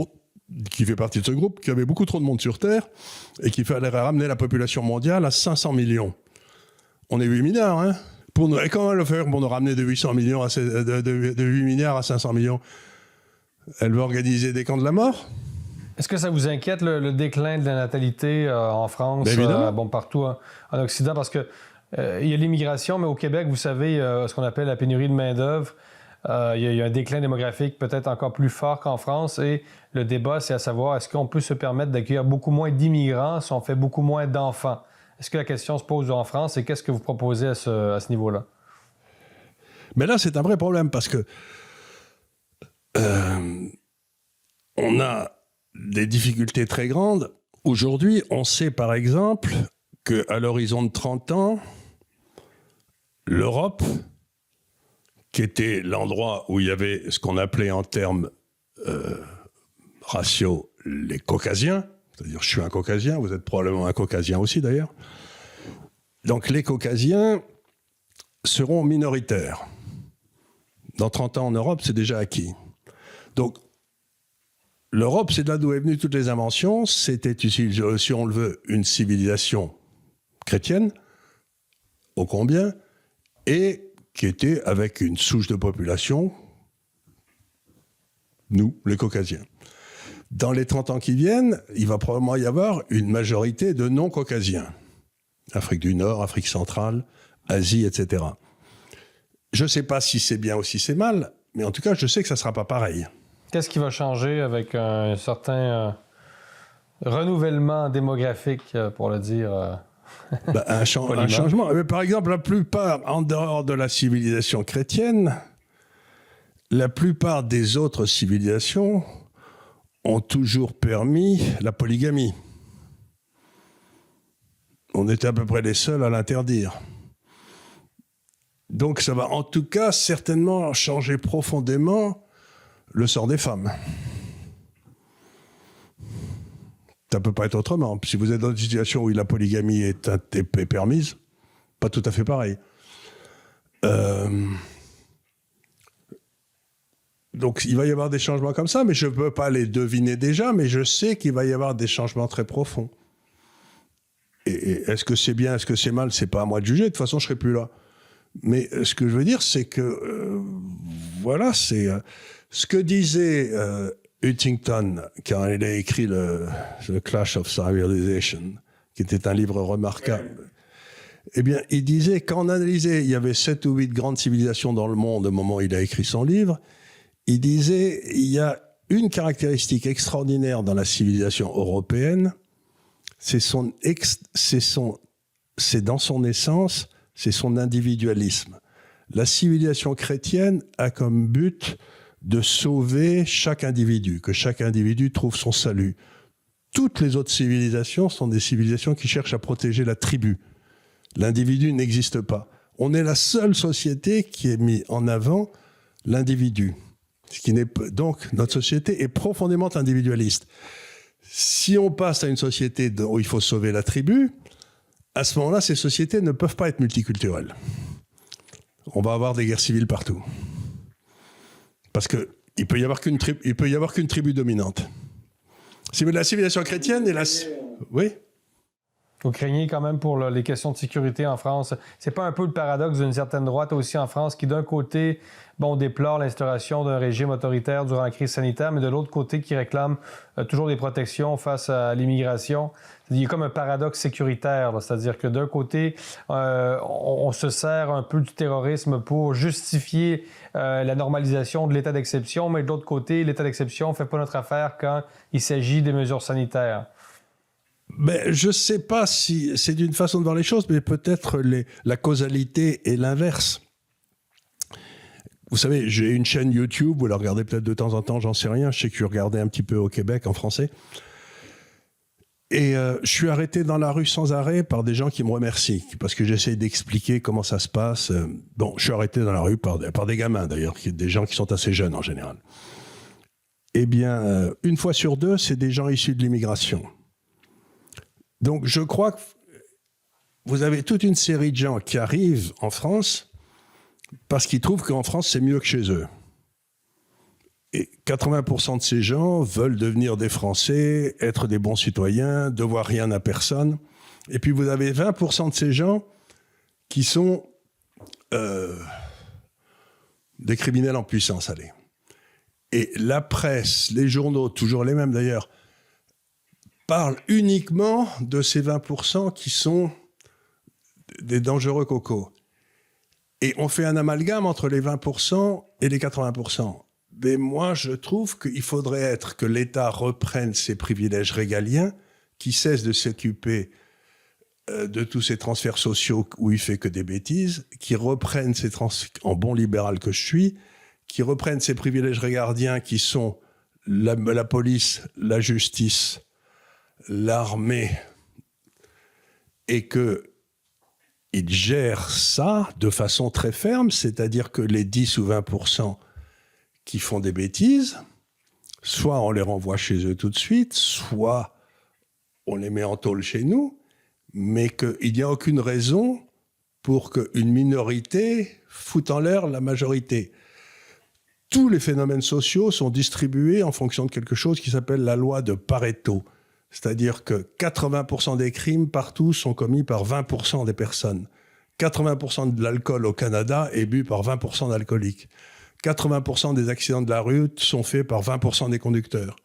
qui fait partie de ce groupe, qu'il y avait beaucoup trop de monde sur Terre et qu'il fallait ramener la population mondiale à 500 millions. On est 8 milliards, hein. Et comment le faire pour nous ramener de 8 milliards à 500 millions? Elle veut organiser des camps de la mort? Est-ce que ça vous inquiète le déclin de la natalité en France, partout en Occident? Parce que il y a l'immigration, mais au Québec, vous savez, ce qu'on appelle la pénurie de main-d'œuvre. Il y a un déclin démographique peut-être encore plus fort qu'en France. Et le débat, c'est à savoir, est-ce qu'on peut se permettre d'accueillir beaucoup moins d'immigrants si on fait beaucoup moins d'enfants? Est-ce que la question se pose en France et qu'est-ce que vous proposez à ce niveau-là? Mais là, c'est un vrai problème parce que on a des difficultés très grandes. Aujourd'hui, on sait par exemple qu'à l'horizon de 30 ans, l'Europe, qui était l'endroit où il y avait ce qu'on appelait en termes ratio les caucasiens, c'est-à-dire je suis un caucasien, vous êtes probablement un caucasien aussi d'ailleurs. Donc les caucasiens seront minoritaires. Dans 30 ans en Europe, c'est déjà acquis. Donc, l'Europe, c'est de là d'où est venue toutes les inventions. C'était, si on le veut, une civilisation chrétienne, ô combien, et qui était avec une souche de population, nous, les Caucasiens. Dans les 30 ans qui viennent, il va probablement y avoir une majorité de non-caucasiens. Afrique du Nord, Afrique centrale, Asie, etc. Je ne sais pas si c'est bien ou si c'est mal, mais en tout cas, je sais que ça ne sera pas pareil. Qu'est-ce qui va changer avec un certain renouvellement démographique, pour le dire Un changement. Mais par exemple, la plupart, en dehors de la civilisation chrétienne, la plupart des autres civilisations ont toujours permis la polygamie. On était à peu près les seuls à l'interdire. Donc ça va en tout cas certainement changer profondément le sort des femmes. Ça ne peut pas être autrement. Si vous êtes dans une situation où la polygamie est permise, pas tout à fait pareil. Donc il va y avoir des changements comme ça, mais je ne peux pas les deviner déjà, mais je sais qu'il va y avoir des changements très profonds. Et est-ce que c'est bien, est-ce que c'est mal, c'est pas à moi de juger, de toute façon je ne serai plus là. Mais ce que je veux dire, c'est que, voilà, c'est ce que disait Huntington quand il a écrit The Clash of Civilization, qui était un livre remarquable. Eh bien, il disait, quand on analysait, il y avait 7 ou 8 grandes civilisations dans le monde au moment où il a écrit son livre, il disait, il y a une caractéristique extraordinaire dans la civilisation européenne, c'est dans son essence, c'est son individualisme. La civilisation chrétienne a comme but de sauver chaque individu, que chaque individu trouve son salut. Toutes les autres civilisations sont des civilisations qui cherchent à protéger la tribu. L'individu n'existe pas. On est la seule société qui ait mis en avant l'individu. Donc, notre société est profondément individualiste. Si on passe à une société où il faut sauver la tribu, à ce moment-là, ces sociétés ne peuvent pas être multiculturelles. On va avoir des guerres civiles partout. Parce qu'il ne peut y avoir qu'une tribu dominante. Si la civilisation chrétienne est la... Oui ? Vous craignez quand même pour les questions de sécurité en France. C'est pas un peu le paradoxe d'une certaine droite aussi en France qui, d'un côté, déplore l'instauration d'un régime autoritaire durant la crise sanitaire, mais de l'autre côté, qui réclame toujours des protections face à l'immigration. Il y a comme un paradoxe sécuritaire, là. C'est-à-dire que d'un côté, on se sert un peu du terrorisme pour justifier la normalisation de l'état d'exception, mais de l'autre côté, l'état d'exception ne fait pas notre affaire quand il s'agit des mesures sanitaires. Mais je ne sais pas si c'est d'une façon de voir les choses, mais peut-être la causalité est l'inverse. Vous savez, j'ai une chaîne YouTube, vous la regardez peut-être de temps en temps, j'en sais rien. Je sais que je regardais un petit peu au Québec en français. Et je suis arrêté dans la rue sans arrêt par des gens qui me remercient, parce que j'essaie d'expliquer comment ça se passe. Je suis arrêté dans la rue par des gamins d'ailleurs, des gens qui sont assez jeunes en général. Eh bien, une fois sur deux, c'est des gens issus de l'immigration. Donc je crois que vous avez toute une série de gens qui arrivent en France parce qu'ils trouvent qu'en France, c'est mieux que chez eux. Et 80% de ces gens veulent devenir des Français, être des bons citoyens, devoir rien à personne. Et puis vous avez 20% de ces gens qui sont des criminels en puissance, allez. Et la presse, les journaux, toujours les mêmes d'ailleurs, parlent uniquement de ces 20% qui sont des dangereux cocos. Et on fait un amalgame entre les 20% et les 80%. Mais moi, je trouve qu'il faudrait que l'État reprenne ses privilèges régaliens, qui cesse de s'occuper de tous ces transferts sociaux où il fait que des bêtises, qui reprenne en bon libéral que je suis, qui reprenne ses privilèges régaliens qui sont la police, la justice, l'armée, et qu'il gère ça de façon très ferme, c'est-à-dire que les 10 ou 20% qui font des bêtises, soit on les renvoie chez eux tout de suite, soit on les met en tôle chez nous, mais qu'il n'y a aucune raison pour qu'une minorité foute en l'air la majorité. tous les phénomènes sociaux sont distribués en fonction de quelque chose qui s'appelle la loi de Pareto. C'est-à-dire que 80% des crimes partout sont commis par 20% des personnes. 80% de l'alcool au Canada est bu par 20% d'alcooliques. 80% des accidents de la rue sont faits par 20% des conducteurs.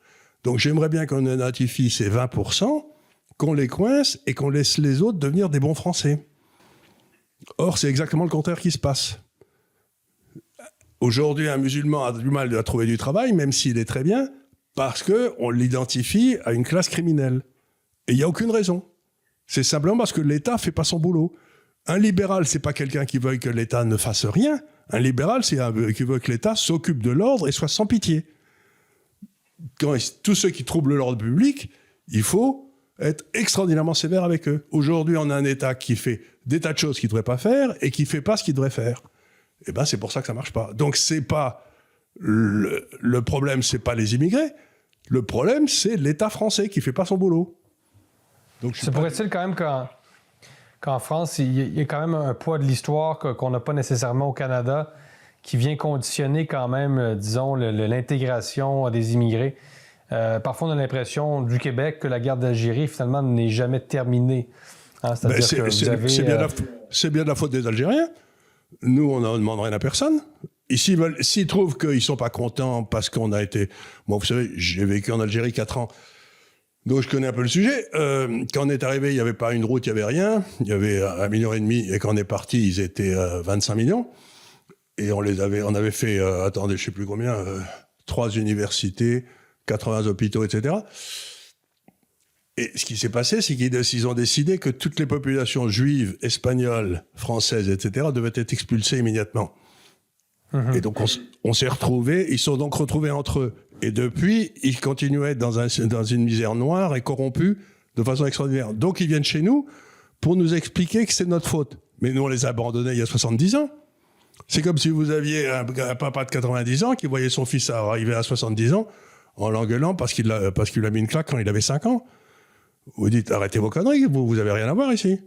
Donc j'aimerais bien qu'on identifie ces 20%, qu'on les coince et qu'on laisse les autres devenir des bons Français. Or, c'est exactement le contraire qui se passe. Aujourd'hui, un musulman a du mal à trouver du travail, même s'il est très bien, parce qu'on l'identifie à une classe criminelle. Et il n'y a aucune raison. C'est simplement parce que l'État ne fait pas son boulot. Un libéral, c'est pas quelqu'un qui veut que l'État ne fasse rien. Un libéral, c'est qui veut que l'État s'occupe de l'ordre et soit sans pitié. Tous ceux qui troublent l'ordre public, il faut être extraordinairement sévère avec eux. Aujourd'hui, on a un État qui fait des tas de choses qu'il ne devrait pas faire et qui ne fait pas ce qu'il devrait faire. Eh ben, c'est pour ça que ça ne marche pas. Donc, c'est pas le problème, c'est pas les immigrés. Le problème, c'est l'État français qui ne fait pas son boulot. Donc, ça pourrait-il quand même qu'en France, il y a quand même un poids de l'histoire qu'on n'a pas nécessairement au Canada qui vient conditionner quand même, disons, l'intégration des immigrés. Parfois, on a l'impression du Québec que la guerre d'Algérie, finalement, n'est jamais terminée. Hein? C'est-à-dire que vous avez... C'est bien de la faute des Algériens. Nous, on n'en demande rien à personne. Et s'ils trouvent qu'ils ne sont pas contents parce qu'on a été... Moi, vous savez, j'ai vécu en Algérie 4 ans. Donc, je connais un peu le sujet. Quand on est arrivé, il n'y avait pas une route, il n'y avait rien. Il y avait 1,5 million. Et quand on est parti, ils étaient 25 millions. Et on avait fait, attendez, je ne sais plus combien, 3 universités, 80 hôpitaux, etc. Et ce qui s'est passé, c'est qu'ils ont décidé que toutes les populations juives, espagnoles, françaises, etc., devaient être expulsées immédiatement. Mmh. Et donc, on s'est retrouvés, ils sont donc retrouvés entre eux. Et depuis, ils continuent à être dans une misère noire et corrompus de façon extraordinaire. Donc, ils viennent chez nous pour nous expliquer que c'est notre faute. Mais nous, on les a abandonnés il y a 70 ans. C'est comme si vous aviez un papa de 90 ans qui voyait son fils arriver à 70 ans en l'engueulant parce qu'il a mis une claque quand il avait 5 ans. Vous dites, arrêtez vos conneries, vous avez rien à voir ici.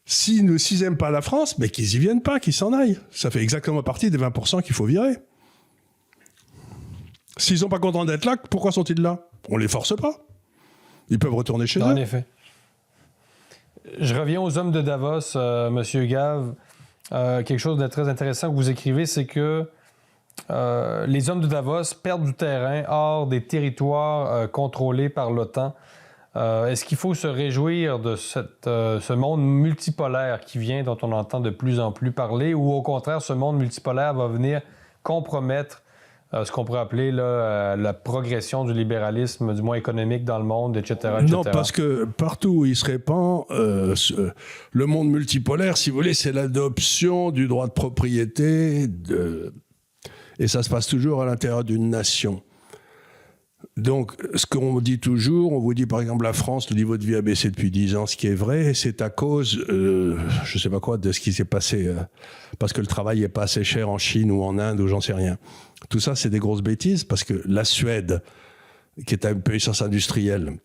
S'ils n'aiment pas la France, mais qu'ils y viennent pas, qu'ils s'en aillent. Ça fait exactement partie des 20% qu'il faut virer. S'ils sont pas contents d'être là, pourquoi sont-ils là? On les force pas. Ils peuvent retourner chez eux. En effet. Je reviens aux hommes de Davos, Monsieur Gave. Quelque chose de très intéressant que vous écrivez, c'est que les hommes de Davos perdent du terrain hors des territoires contrôlés par l'OTAN. Est-ce qu'il faut se réjouir de ce monde multipolaire qui vient, dont on entend de plus en plus parler, ou au contraire, ce monde multipolaire va venir compromettre ce qu'on pourrait appeler là, la progression du libéralisme, du moins économique dans le monde, etc., etc.? Non, parce que partout où il se répand, le monde multipolaire, si vous voulez, c'est l'adoption du droit de propriété, et ça se passe toujours à l'intérieur d'une nation. Donc, ce qu'on dit toujours, on vous dit par exemple la France, le niveau de vie a baissé depuis 10 ans, ce qui est vrai, c'est à cause, je ne sais pas quoi, de ce qui s'est passé, parce que le travail n'est pas assez cher en Chine ou en Inde ou j'en sais rien. Tout ça, c'est des grosses bêtises, parce que la Suède, qui est une puissance industrielle,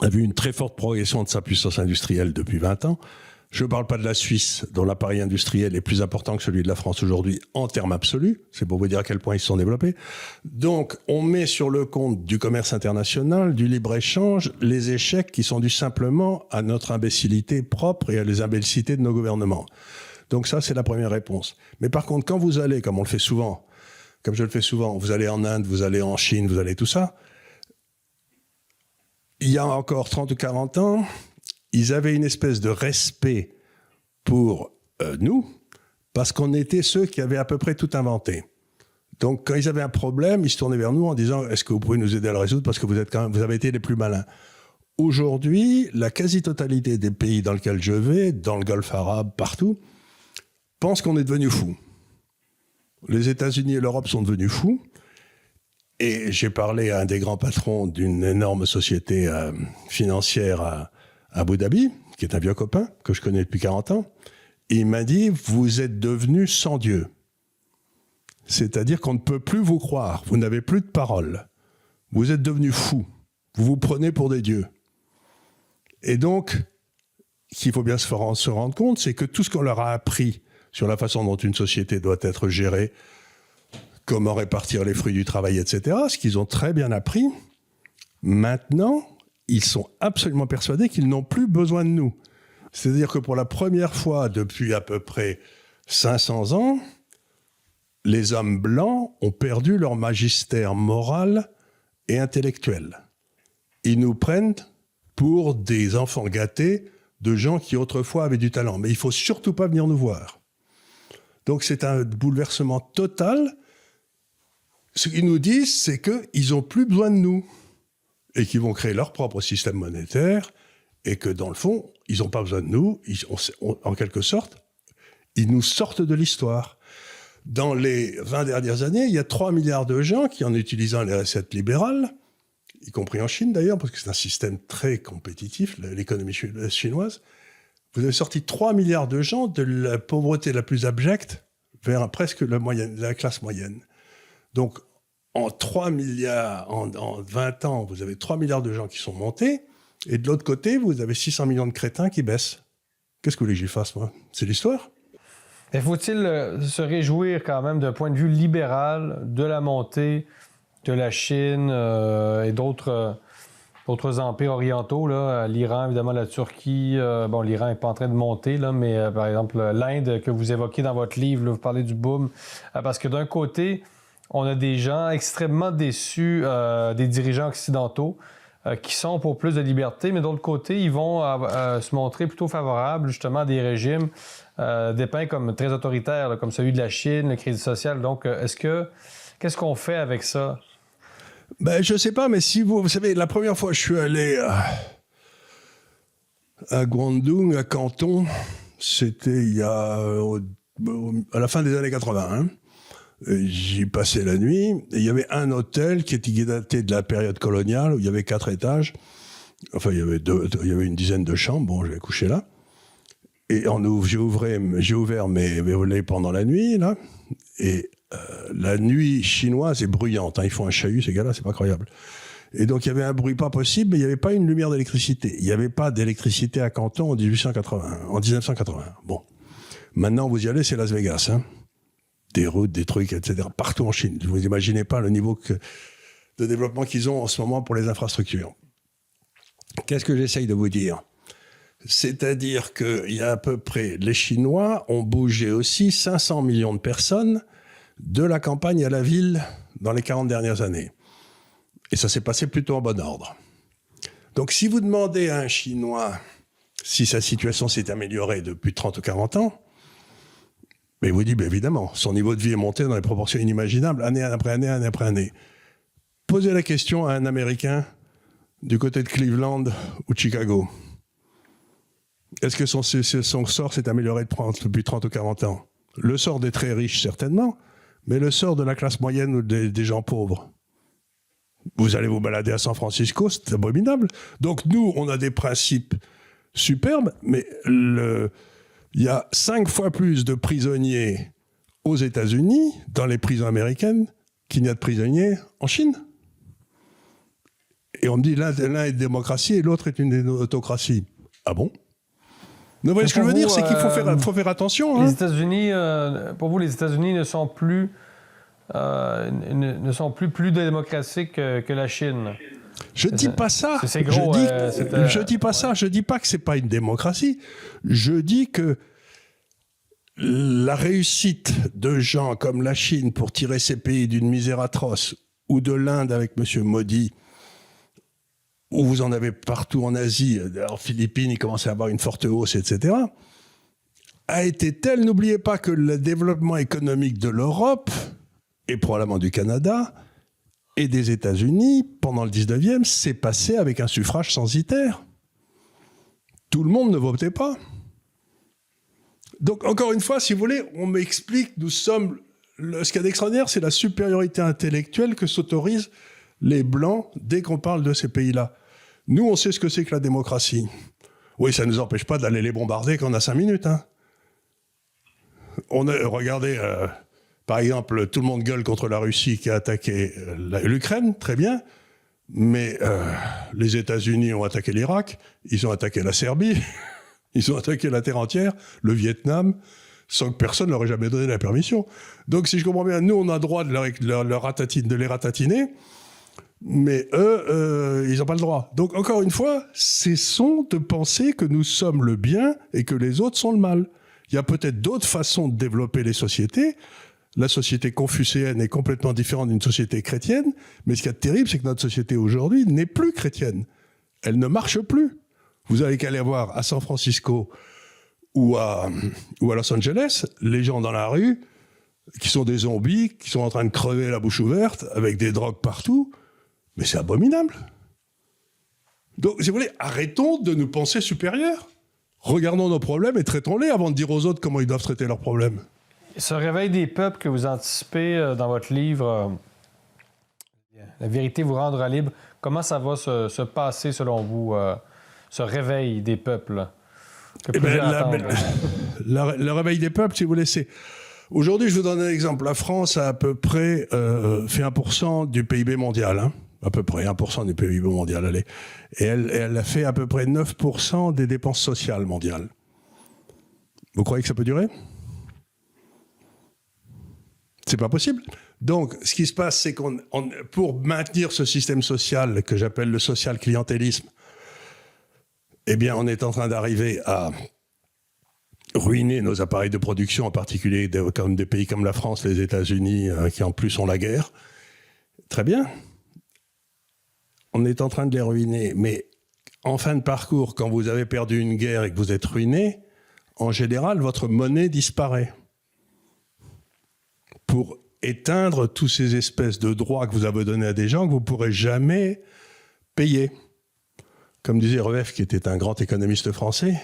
a vu une très forte progression de sa puissance industrielle depuis 20 ans. Je ne parle pas de la Suisse, dont l'appareil industriel est plus important que celui de la France aujourd'hui en termes absolus. C'est pour vous dire à quel point ils se sont développés. Donc, on met sur le compte du commerce international, du libre-échange, les échecs qui sont dus simplement à notre imbécilité propre et à les imbécilités de nos gouvernements. Donc ça, c'est la première réponse. Mais par contre, quand vous allez, comme on le fait souvent, comme je le fais souvent, vous allez en Inde, vous allez en Chine, vous allez tout ça, il y a encore 30 ou 40 ans, ils avaient une espèce de respect pour nous, parce qu'on était ceux qui avaient à peu près tout inventé. Donc, quand ils avaient un problème, ils se tournaient vers nous en disant « Est-ce que vous pouvez nous aider à le résoudre parce que vous avez été les plus malins ». Aujourd'hui, la quasi-totalité des pays dans lesquels je vais, dans le Golfe arabe, partout, pensent qu'on est devenus fous. Les États-Unis et l'Europe sont devenus fous. Et j'ai parlé à un des grands patrons d'une énorme société financière à Abu Dhabi, qui est un vieux copain que je connais depuis 40 ans. Et il m'a dit, vous êtes devenus sans Dieu. C'est-à-dire qu'on ne peut plus vous croire. Vous n'avez plus de parole. Vous êtes devenus fous. Vous vous prenez pour des dieux. Et donc, ce qu'il faut bien se rendre compte, c'est que tout ce qu'on leur a appris sur la façon dont une société doit être gérée, comment répartir les fruits du travail, etc., ce qu'ils ont très bien appris. Maintenant, ils sont absolument persuadés qu'ils n'ont plus besoin de nous. C'est-à-dire que pour la première fois depuis à peu près 500 ans, les hommes blancs ont perdu leur magistère moral et intellectuel. Ils nous prennent pour des enfants gâtés de gens qui autrefois avaient du talent. Mais il ne faut surtout pas venir nous voir. Donc c'est un bouleversement total. Ce qu'ils nous disent, c'est qu'ils n'ont plus besoin de nous et qu'ils vont créer leur propre système monétaire et que dans le fond, ils n'ont pas besoin de nous. En quelque sorte, ils nous sortent de l'histoire. Dans les 20 dernières années, il y a 3 milliards de gens qui, en utilisant les recettes libérales, y compris en Chine d'ailleurs, parce que c'est un système très compétitif, l'économie chinoise, vous avez sorti 3 milliards de gens de la pauvreté la plus abjecte vers presque la classe moyenne. Donc, en 3 milliards, en 20 ans, vous avez 3 milliards de gens qui sont montés, et de l'autre côté, vous avez 600 millions de crétins qui baissent. Qu'est-ce que vous voulez que j'y fasse, moi? C'est l'histoire. Et faut-il se réjouir quand même d'un point de vue libéral de la montée de la Chine et d'autres empires orientaux, là, l'Iran, évidemment, la Turquie. Bon, l'Iran n'est pas en train de monter, là, mais par exemple, l'Inde que vous évoquez dans votre livre, là, vous parlez du boom. Parce que d'un côté, on a des gens extrêmement déçus des dirigeants occidentaux qui sont pour plus de liberté, mais d'autre côté, ils vont se montrer plutôt favorables justement à des régimes dépeints comme très autoritaires, là, comme celui de la Chine, le crédit social. Donc, qu'est-ce qu'on fait avec ça? Ben, je sais pas, mais si vous savez, la première fois que je suis allé à Guangdong, à Canton, c'était il y a à la fin des années 80. Hein. J'y passais la nuit, et il y avait un hôtel qui était daté de la période coloniale, où il y avait 4 étages. Enfin, il y avait une dizaine de chambres. Bon, j'ai couché là. Et j'ai ouvert mes volets pendant la nuit, là. Et la nuit chinoise est bruyante. Hein. Ils font un chahut, ces gars-là, c'est pas croyable. Et donc, il y avait un bruit pas possible, mais il n'y avait pas une lumière d'électricité. Il n'y avait pas d'électricité à Canton en 1980. Bon. Maintenant, vous y allez, c'est Las Vegas. Hein. Des routes, des trucs, etc. Partout en Chine. Vous n'imaginez pas le niveau de développement qu'ils ont en ce moment pour les infrastructures. Qu'est-ce que j'essaye de vous dire ? C'est-à-dire qu'il y a à peu près... Les Chinois ont bougé aussi 500 millions de personnes de la campagne à la ville dans les 40 dernières années. Et ça s'est passé plutôt en bon ordre. Donc si vous demandez à un Chinois si sa situation s'est améliorée depuis 30 ou 40 ans, mais il vous dit, bien évidemment, son niveau de vie est monté dans des proportions inimaginables, année après année, année après année. Posez la question à un Américain du côté de Cleveland ou de Chicago. Est-ce que son sort s'est amélioré depuis 30 ou 40 ans? Le sort des très riches, certainement, mais le sort de la classe moyenne ou des gens pauvres. Vous allez vous balader à San Francisco, c'est abominable. Donc nous, on a des principes superbes, mais il y a 5 fois plus de prisonniers aux États-Unis, dans les prisons américaines, qu'il n'y a de prisonniers en Chine. Et on me dit, l'un est une démocratie et l'autre est une autocratie. Ah bon? Non, mais ce que je veux dire, c'est qu'il faut faire attention. Les États-Unis, pour vous, les États-Unis ne sont plus démocratiques que la Chine. Je dis pas ça. C'est gros. Je dis pas ça. Je dis pas que c'est pas une démocratie. Je dis que la réussite de gens comme la Chine pour tirer ces pays d'une misère atroce, ou de l'Inde avec M. Modi, où vous en avez partout en Asie, en Philippines, il commençait à avoir une forte hausse, etc., a été telle, n'oubliez pas que le développement économique de l'Europe, et probablement du Canada, et des États-Unis, pendant le 19e, s'est passé avec un suffrage censitaire. Tout le monde ne votait pas. Donc, encore une fois, si vous voulez, on m'explique, ce qu'il y a d'extraordinaire, c'est la supériorité intellectuelle que s'autorisent les Blancs dès qu'on parle de ces pays-là. Nous, on sait ce que c'est que la démocratie. Oui, ça ne nous empêche pas d'aller les bombarder quand on a 5 minutes. Hein. Regardez, par exemple, tout le monde gueule contre la Russie qui a attaqué l'Ukraine, très bien, mais les États-Unis ont attaqué l'Irak, ils ont attaqué la Serbie, ils ont attaqué la terre entière, le Vietnam. sans que personne leur ait jamais donné la permission. Donc, si je comprends bien, nous, on a le droit de les ratatiner, mais eux, ils n'ont pas le droit. Donc, encore une fois, cessons de penser que nous sommes le bien et que les autres sont le mal. Il y a peut-être d'autres façons de développer les sociétés. La société confucéenne est complètement différente d'une société chrétienne, mais ce qui est terrible, c'est que notre société aujourd'hui n'est plus chrétienne. Elle ne marche plus. Vous avez qu'à aller voir à San Francisco ou à Los Angeles, les gens dans la rue, qui sont des zombies, qui sont en train de crever la bouche ouverte, avec des drogues partout. Mais c'est abominable. Donc, si vous voulez, arrêtons de nous penser supérieurs. Regardons nos problèmes et traitons-les avant de dire aux autres comment ils doivent traiter leurs problèmes. Ce réveil des peuples que vous anticipez dans votre livre, La vérité vous rendra libre, comment ça va se passer selon vous, ce réveil des peuples que plusieurs attendent? Le réveil des peuples, si vous voulez, c'est... Aujourd'hui, je vous donne un exemple. La France a à peu près fait 1% du PIB mondial, hein. À peu près 1% du PIB mondial, allez. Et elle a fait à peu près 9% des dépenses sociales mondiales. Vous croyez que ça peut durer ? C'est pas possible. Donc, ce qui se passe, c'est pour maintenir ce système social que j'appelle le social clientélisme, eh bien, on est en train d'arriver à ruiner nos appareils de production, en particulier comme des pays comme la France, les États-Unis, qui en plus ont la guerre. Très bien. On est en train de les ruiner. Mais en fin de parcours, quand vous avez perdu une guerre et que vous êtes ruiné, en général, votre monnaie disparaît. Pour éteindre tous ces espèces de droits que vous avez donnés à des gens que vous ne pourrez jamais payer. Comme disait Rueff, qui était un grand économiste français,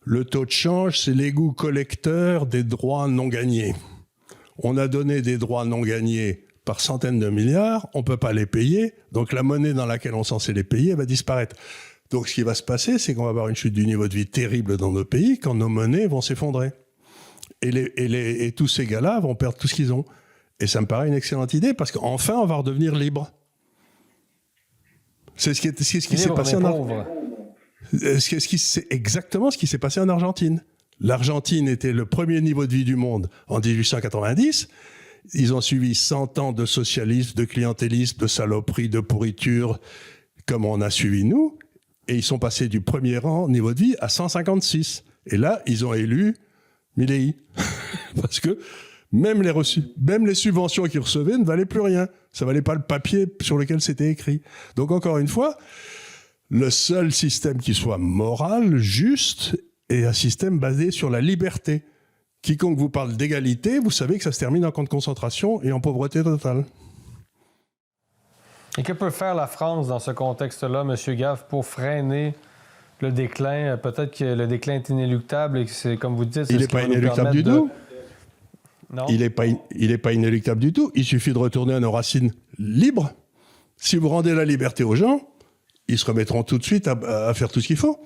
le taux de change, c'est l'égout collecteur des droits non gagnés. On a donné des droits non gagnés par centaines de milliards, on ne peut pas les payer, donc la monnaie dans laquelle on est censé les payer va disparaître. Donc ce qui va se passer, c'est qu'on va avoir une chute du niveau de vie terrible dans nos pays quand nos monnaies vont s'effondrer. Et tous ces gars-là vont perdre tout ce qu'ils ont. Et ça me paraît une excellente idée, parce qu'enfin, on va redevenir libre. C'est ce qui s'est passé en Argentine. C'est exactement ce qui s'est passé en Argentine. L'Argentine était le premier niveau de vie du monde en 1890. Ils ont suivi 100 ans de socialisme, de clientélisme, de saloperie, de pourriture, comme on a suivi nous. Et ils sont passés du premier rang niveau de vie à 156. Et là, ils ont élu Milei. Parce que même les subventions qu'ils recevaient ne valaient plus rien. Ça ne valait pas le papier sur lequel c'était écrit. Donc encore une fois, le seul système qui soit moral, juste, est un système basé sur la liberté. Quiconque vous parle d'égalité, vous savez que ça se termine en camp de concentration et en pauvreté totale. Et que peut faire la France dans ce contexte-là, M. Gaff, pour freiner le déclin? Peut-être que le déclin est inéluctable et que c'est, comme vous dites... Il n'est pas inéluctable du tout. Non. Il n'est pas inéluctable du tout. Il suffit de retourner à nos racines libres. Si vous rendez la liberté aux gens, ils se remettront tout de suite à faire tout ce qu'il faut.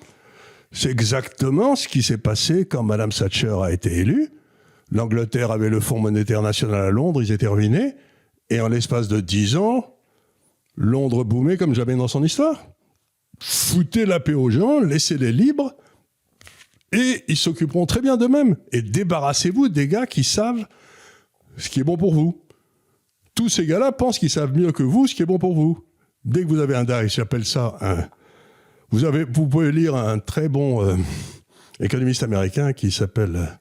C'est exactement ce qui s'est passé quand Mme Thatcher a été élue. L'Angleterre avait le Fonds monétaire national à Londres, ils étaient ruinés. Et en l'espace de 10 ans, Londres boomait comme jamais dans son histoire. Foutez la paix aux gens, laissez-les libres, et ils s'occuperont très bien d'eux-mêmes. Et débarrassez-vous des gars qui savent ce qui est bon pour vous. Tous ces gars-là pensent qu'ils savent mieux que vous ce qui est bon pour vous. Dès que vous avez un DAI, j'appelle ça un... Vous pouvez lire un très bon économiste américain qui s'appelle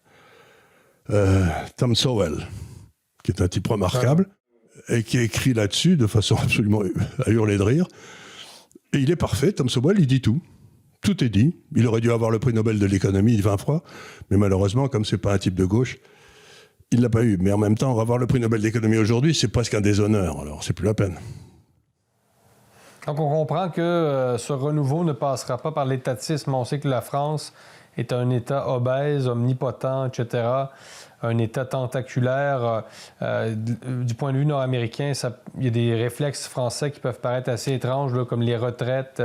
Tom Sowell, qui est un type remarquable, et qui a écrit là-dessus de façon absolument à hurler de rire. Et il est parfait, Tom Sowell, il dit tout. Tout est dit. Il aurait dû avoir le prix Nobel de l'économie 20 fois, mais malheureusement, comme c'est pas un type de gauche, il ne l'a pas eu. Mais en même temps, avoir le prix Nobel d'économie aujourd'hui, c'est presque un déshonneur, alors c'est plus la peine. Donc, on comprend que ce renouveau ne passera pas par l'étatisme. On sait que la France est un État obèse, omnipotent, etc., un État tentaculaire. Du point de vue nord-américain, il y a des réflexes français qui peuvent paraître assez étranges, là, comme les retraites.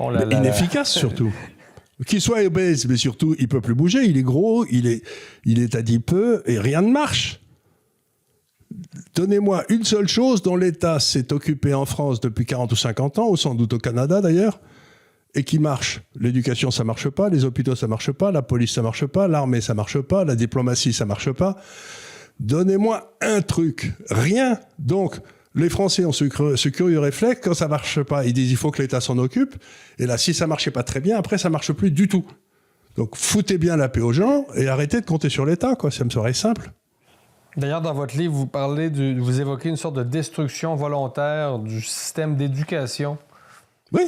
Inefficaces, surtout. Qu'il soit obèse, mais surtout, il ne peut plus bouger. Il est gros, il est adipeux, et rien ne marche. Donnez-moi une seule chose dont l'État s'est occupé en France depuis 40 ou 50 ans, ou sans doute au Canada d'ailleurs, et qui marche. L'éducation, ça marche pas, les hôpitaux, ça marche pas, la police, ça marche pas, l'armée, ça marche pas, la diplomatie, ça marche pas. Donnez-moi un truc, rien. Donc, les Français ont ce curieux réflexe, quand ça marche pas, ils disent il faut que l'État s'en occupe. Et là, si ça marchait pas très bien, après, ça marche plus du tout. Donc, foutez bien la paix aux gens et arrêtez de compter sur l'État, quoi. Ça me serait simple. D'ailleurs, dans votre livre, vous évoquez une sorte de destruction volontaire du système d'éducation. Oui.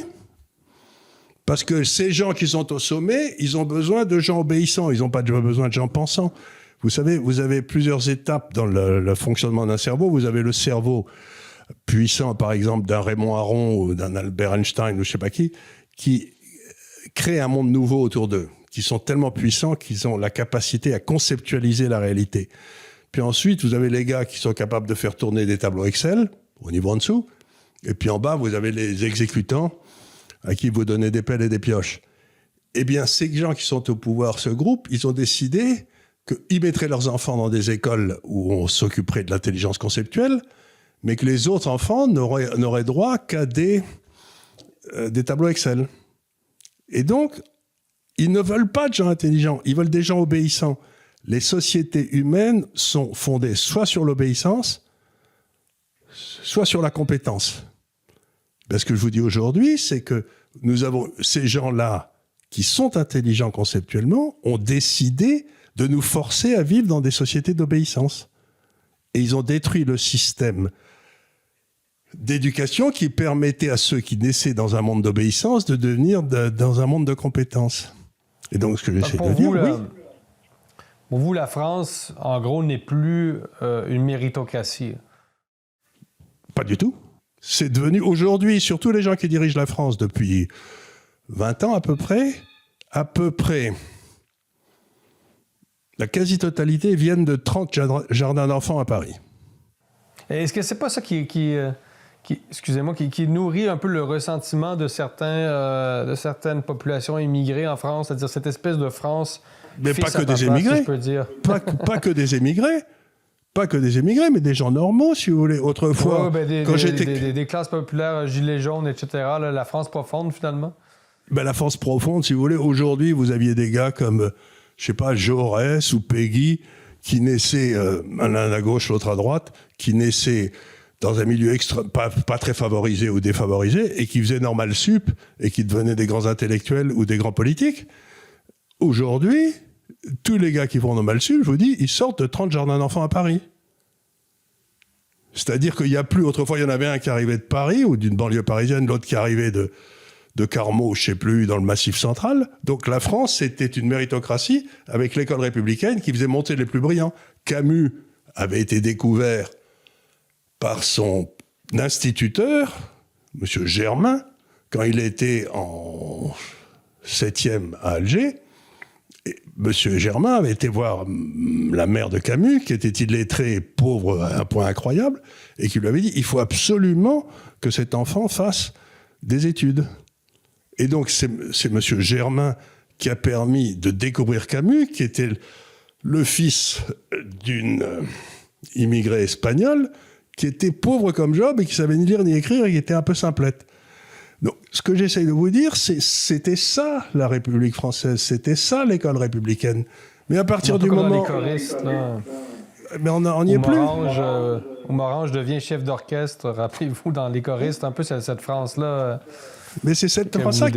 Parce que ces gens qui sont au sommet, ils ont besoin de gens obéissants. Ils n'ont pas besoin de gens pensants. Vous savez, vous avez plusieurs étapes dans le fonctionnement d'un cerveau. Vous avez le cerveau puissant, par exemple, d'un Raymond Aron ou d'un Albert Einstein ou je sais pas qui crée un monde nouveau autour d'eux, qui sont tellement puissants qu'ils ont la capacité à conceptualiser la réalité. Puis ensuite, vous avez les gars qui sont capables de faire tourner des tableaux Excel, au niveau en dessous. Et puis en bas, vous avez les exécutants à qui vous donnez des pelles et des pioches. Eh bien, ces gens qui sont au pouvoir, ce groupe, ils ont décidé qu'ils mettraient leurs enfants dans des écoles où on s'occuperait de l'intelligence conceptuelle, mais que les autres enfants n'auraient droit qu'à des tableaux Excel. Et donc, ils ne veulent pas de gens intelligents, ils veulent des gens obéissants. Les sociétés humaines sont fondées soit sur l'obéissance, soit sur la compétence. Ben, ce que je vous dis aujourd'hui, c'est que nous avons ces gens-là qui sont intelligents conceptuellement, ont décidé de nous forcer à vivre dans des sociétés d'obéissance. Et ils ont détruit le système d'éducation qui permettait à ceux qui naissaient dans un monde d'obéissance de devenir dans un monde de compétences. Et donc, ce que j'essaie de dire, oui. Pour vous, la France, en gros, n'est plus une méritocratie. Pas du tout. C'est devenu aujourd'hui, surtout les gens qui dirigent la France depuis 20 ans à peu près, la quasi-totalité viennent de 30 jardins d'enfants à Paris. Et est-ce que c'est pas ça qui nourrit un peu le ressentiment de certaines populations immigrées en France, c'est-à-dire cette espèce de France... Mais pas que des émigrés, si je peux dire. Pas que des émigrés. Pas que des émigrés, mais des gens normaux, si vous voulez. Autrefois, quand j'étais... Des classes populaires, gilets jaunes, etc., là, la France profonde, finalement. Ben, la France profonde, si vous voulez. Aujourd'hui, vous aviez des gars comme, je sais pas, Jaurès ou Péguy, qui naissaient, l'un à gauche, l'autre à droite, qui naissaient dans un milieu pas très favorisé ou défavorisé, et qui faisaient normal sup, et qui devenaient des grands intellectuels ou des grands politiques. Aujourd'hui, tous les gars qui vont dans Malsup, je vous dis, ils sortent de 30 jardins d'enfants à Paris. C'est-à-dire qu'il n'y a plus... Autrefois, il y en avait un qui arrivait de Paris ou d'une banlieue parisienne, l'autre qui arrivait de Carmaux, je ne sais plus, dans le Massif central. Donc la France, c'était une méritocratie avec l'école républicaine qui faisait monter les plus brillants. Camus avait été découvert par son instituteur, M. Germain, quand il était en 7e à Alger. Et M. Germain avait été voir la mère de Camus, qui était illettrée, pauvre à un point incroyable, et qui lui avait dit « il faut absolument que cet enfant fasse des études ». Et donc c'est M. Germain qui a permis de découvrir Camus, qui était le fils d'une immigrée espagnole, qui était pauvre comme Job et qui savait ni lire ni écrire et qui était un peu simplette. Donc, ce que j'essaye de vous dire, c'était ça, la République française. C'était ça, l'école républicaine. Mais à partir du moment... Les choristes, là... Mais on n'y est plus. Morange devient chef d'orchestre, rappelez-vous, dans les choristes, un peu cette France-là... Mais c'est cette France-là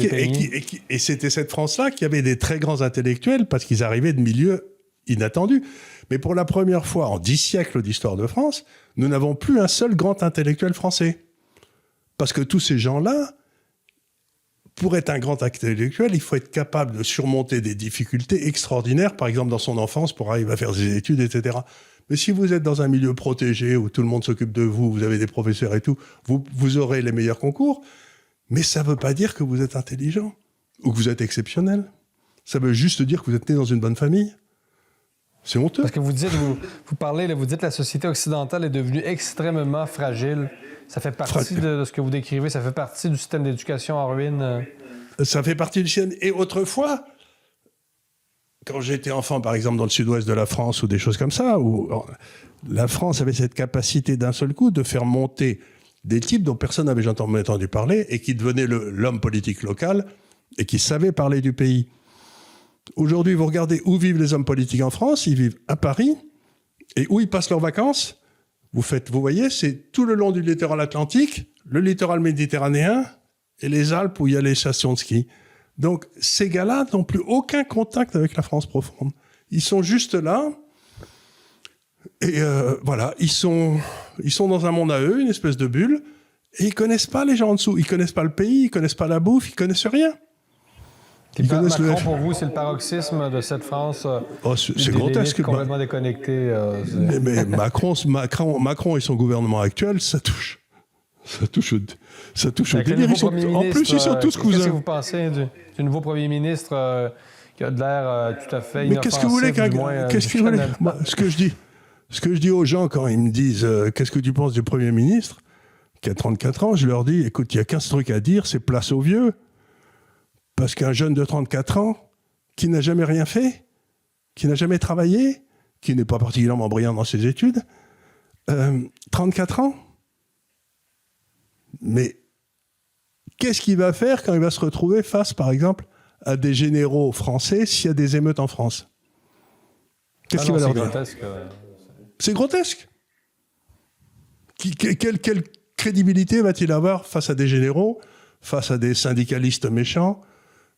et c'était cette France-là qui avait des très grands intellectuels parce qu'ils arrivaient de milieux inattendus. Mais pour la première fois en 10 siècles d'histoire de France, nous n'avons plus un seul grand intellectuel français. Parce que tous ces gens-là... Pour être un grand intellectuel, il faut être capable de surmonter des difficultés extraordinaires, par exemple dans son enfance, pour arriver à faire des études, etc. Mais si vous êtes dans un milieu protégé, où tout le monde s'occupe de vous, vous avez des professeurs et tout, vous aurez les meilleurs concours, mais ça ne veut pas dire que vous êtes intelligent, ou que vous êtes exceptionnel. Ça veut juste dire que vous êtes né dans une bonne famille. C'est honteux. Parce que vous dites que la société occidentale est devenue extrêmement fragile. Ça fait partie de ce que vous décrivez, ça fait partie du système d'éducation en ruine. Ça fait partie du système. Et autrefois, quand j'étais enfant, par exemple, dans le sud-ouest de la France ou des choses comme ça, où la France avait cette capacité d'un seul coup de faire monter des types dont personne n'avait jamais entendu parler et qui devenaient l'homme politique local et qui savaient parler du pays. Aujourd'hui, vous regardez où vivent les hommes politiques en France, ils vivent à Paris, et où ils passent leurs vacances, vous voyez, c'est tout le long du littoral atlantique, le littoral méditerranéen et les Alpes où il y a les stations de ski. Donc, ces gars-là n'ont plus aucun contact avec la France profonde. Ils sont juste là, et voilà, ils sont dans un monde à eux, une espèce de bulle, et ils connaissent pas les gens en dessous, ils connaissent pas le pays, ils connaissent pas la bouffe, ils connaissent rien. Macron, pour vous, c'est le paroxysme de cette France c'est grotesque. Complètement déconnectée. Mais Macron et son gouvernement actuel, ça touche au délire. En plus, ils sont tous cousins. Qu'est-ce que vous pensez du nouveau premier ministre qui a de l'air tout à fait inoffensif? Mais qu'est-ce que vous voulez ce que je dis aux gens quand ils me disent qu'est-ce que tu penses du Premier ministre qui a 34 ans, je leur dis écoute, il y a 15 trucs à dire, c'est place aux vieux. Parce qu'un jeune de 34 ans qui n'a jamais rien fait, qui n'a jamais travaillé, qui n'est pas particulièrement brillant dans ses études, 34 ans, mais qu'est-ce qu'il va faire quand il va se retrouver face, par exemple, à des généraux français s'il y a des émeutes en France? Qu'est-ce qu'il va leur dire? C'est grotesque. Quelle crédibilité va-t-il avoir face à des généraux, face à des syndicalistes méchants,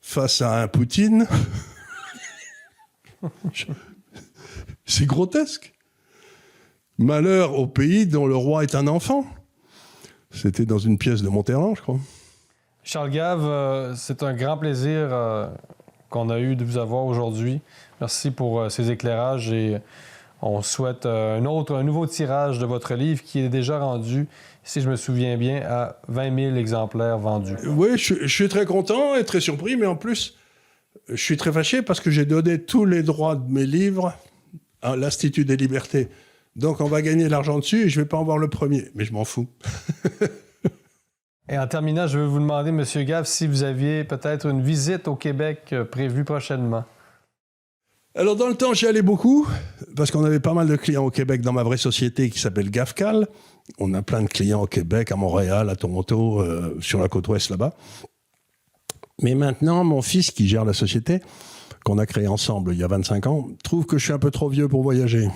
face à un Poutine? C'est grotesque. Malheur au pays dont le roi est un enfant. C'était dans une pièce de Monterland, je crois. Charles Gave, c'est un grand plaisir qu'on a eu de vous avoir aujourd'hui. Merci pour ces éclairages et on souhaite un nouveau tirage de votre livre qui est déjà rendu, si je me souviens bien, à 20 000 exemplaires vendus. Oui, je suis très content et très surpris, mais en plus, je suis très fâché parce que j'ai donné tous les droits de mes livres à l'Institut des Libertés. Donc on va gagner l'argent dessus et je ne vais pas en voir le premier, mais je m'en fous. Et en terminant, je veux vous demander, M. Gave, si vous aviez peut-être une visite au Québec prévue prochainement. Alors, dans le temps, j'y allais beaucoup, parce qu'on avait pas mal de clients au Québec dans ma vraie société qui s'appelle GAFCAL. On a plein de clients au Québec, à Montréal, à Toronto, sur la côte ouest là-bas. Mais maintenant, mon fils qui gère la société, qu'on a créée ensemble il y a 25 ans, trouve que je suis un peu trop vieux pour voyager.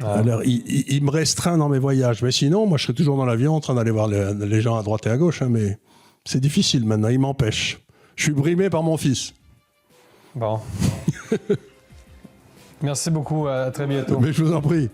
Ah. Alors, il me restreint dans mes voyages. Mais sinon, moi, je serais toujours dans l'avion en train d'aller voir les gens à droite et à gauche. Hein, mais c'est difficile maintenant, il m'empêche. Je suis brimé par mon fils. Bon. Merci beaucoup, à très bientôt. Mais je vous en prie.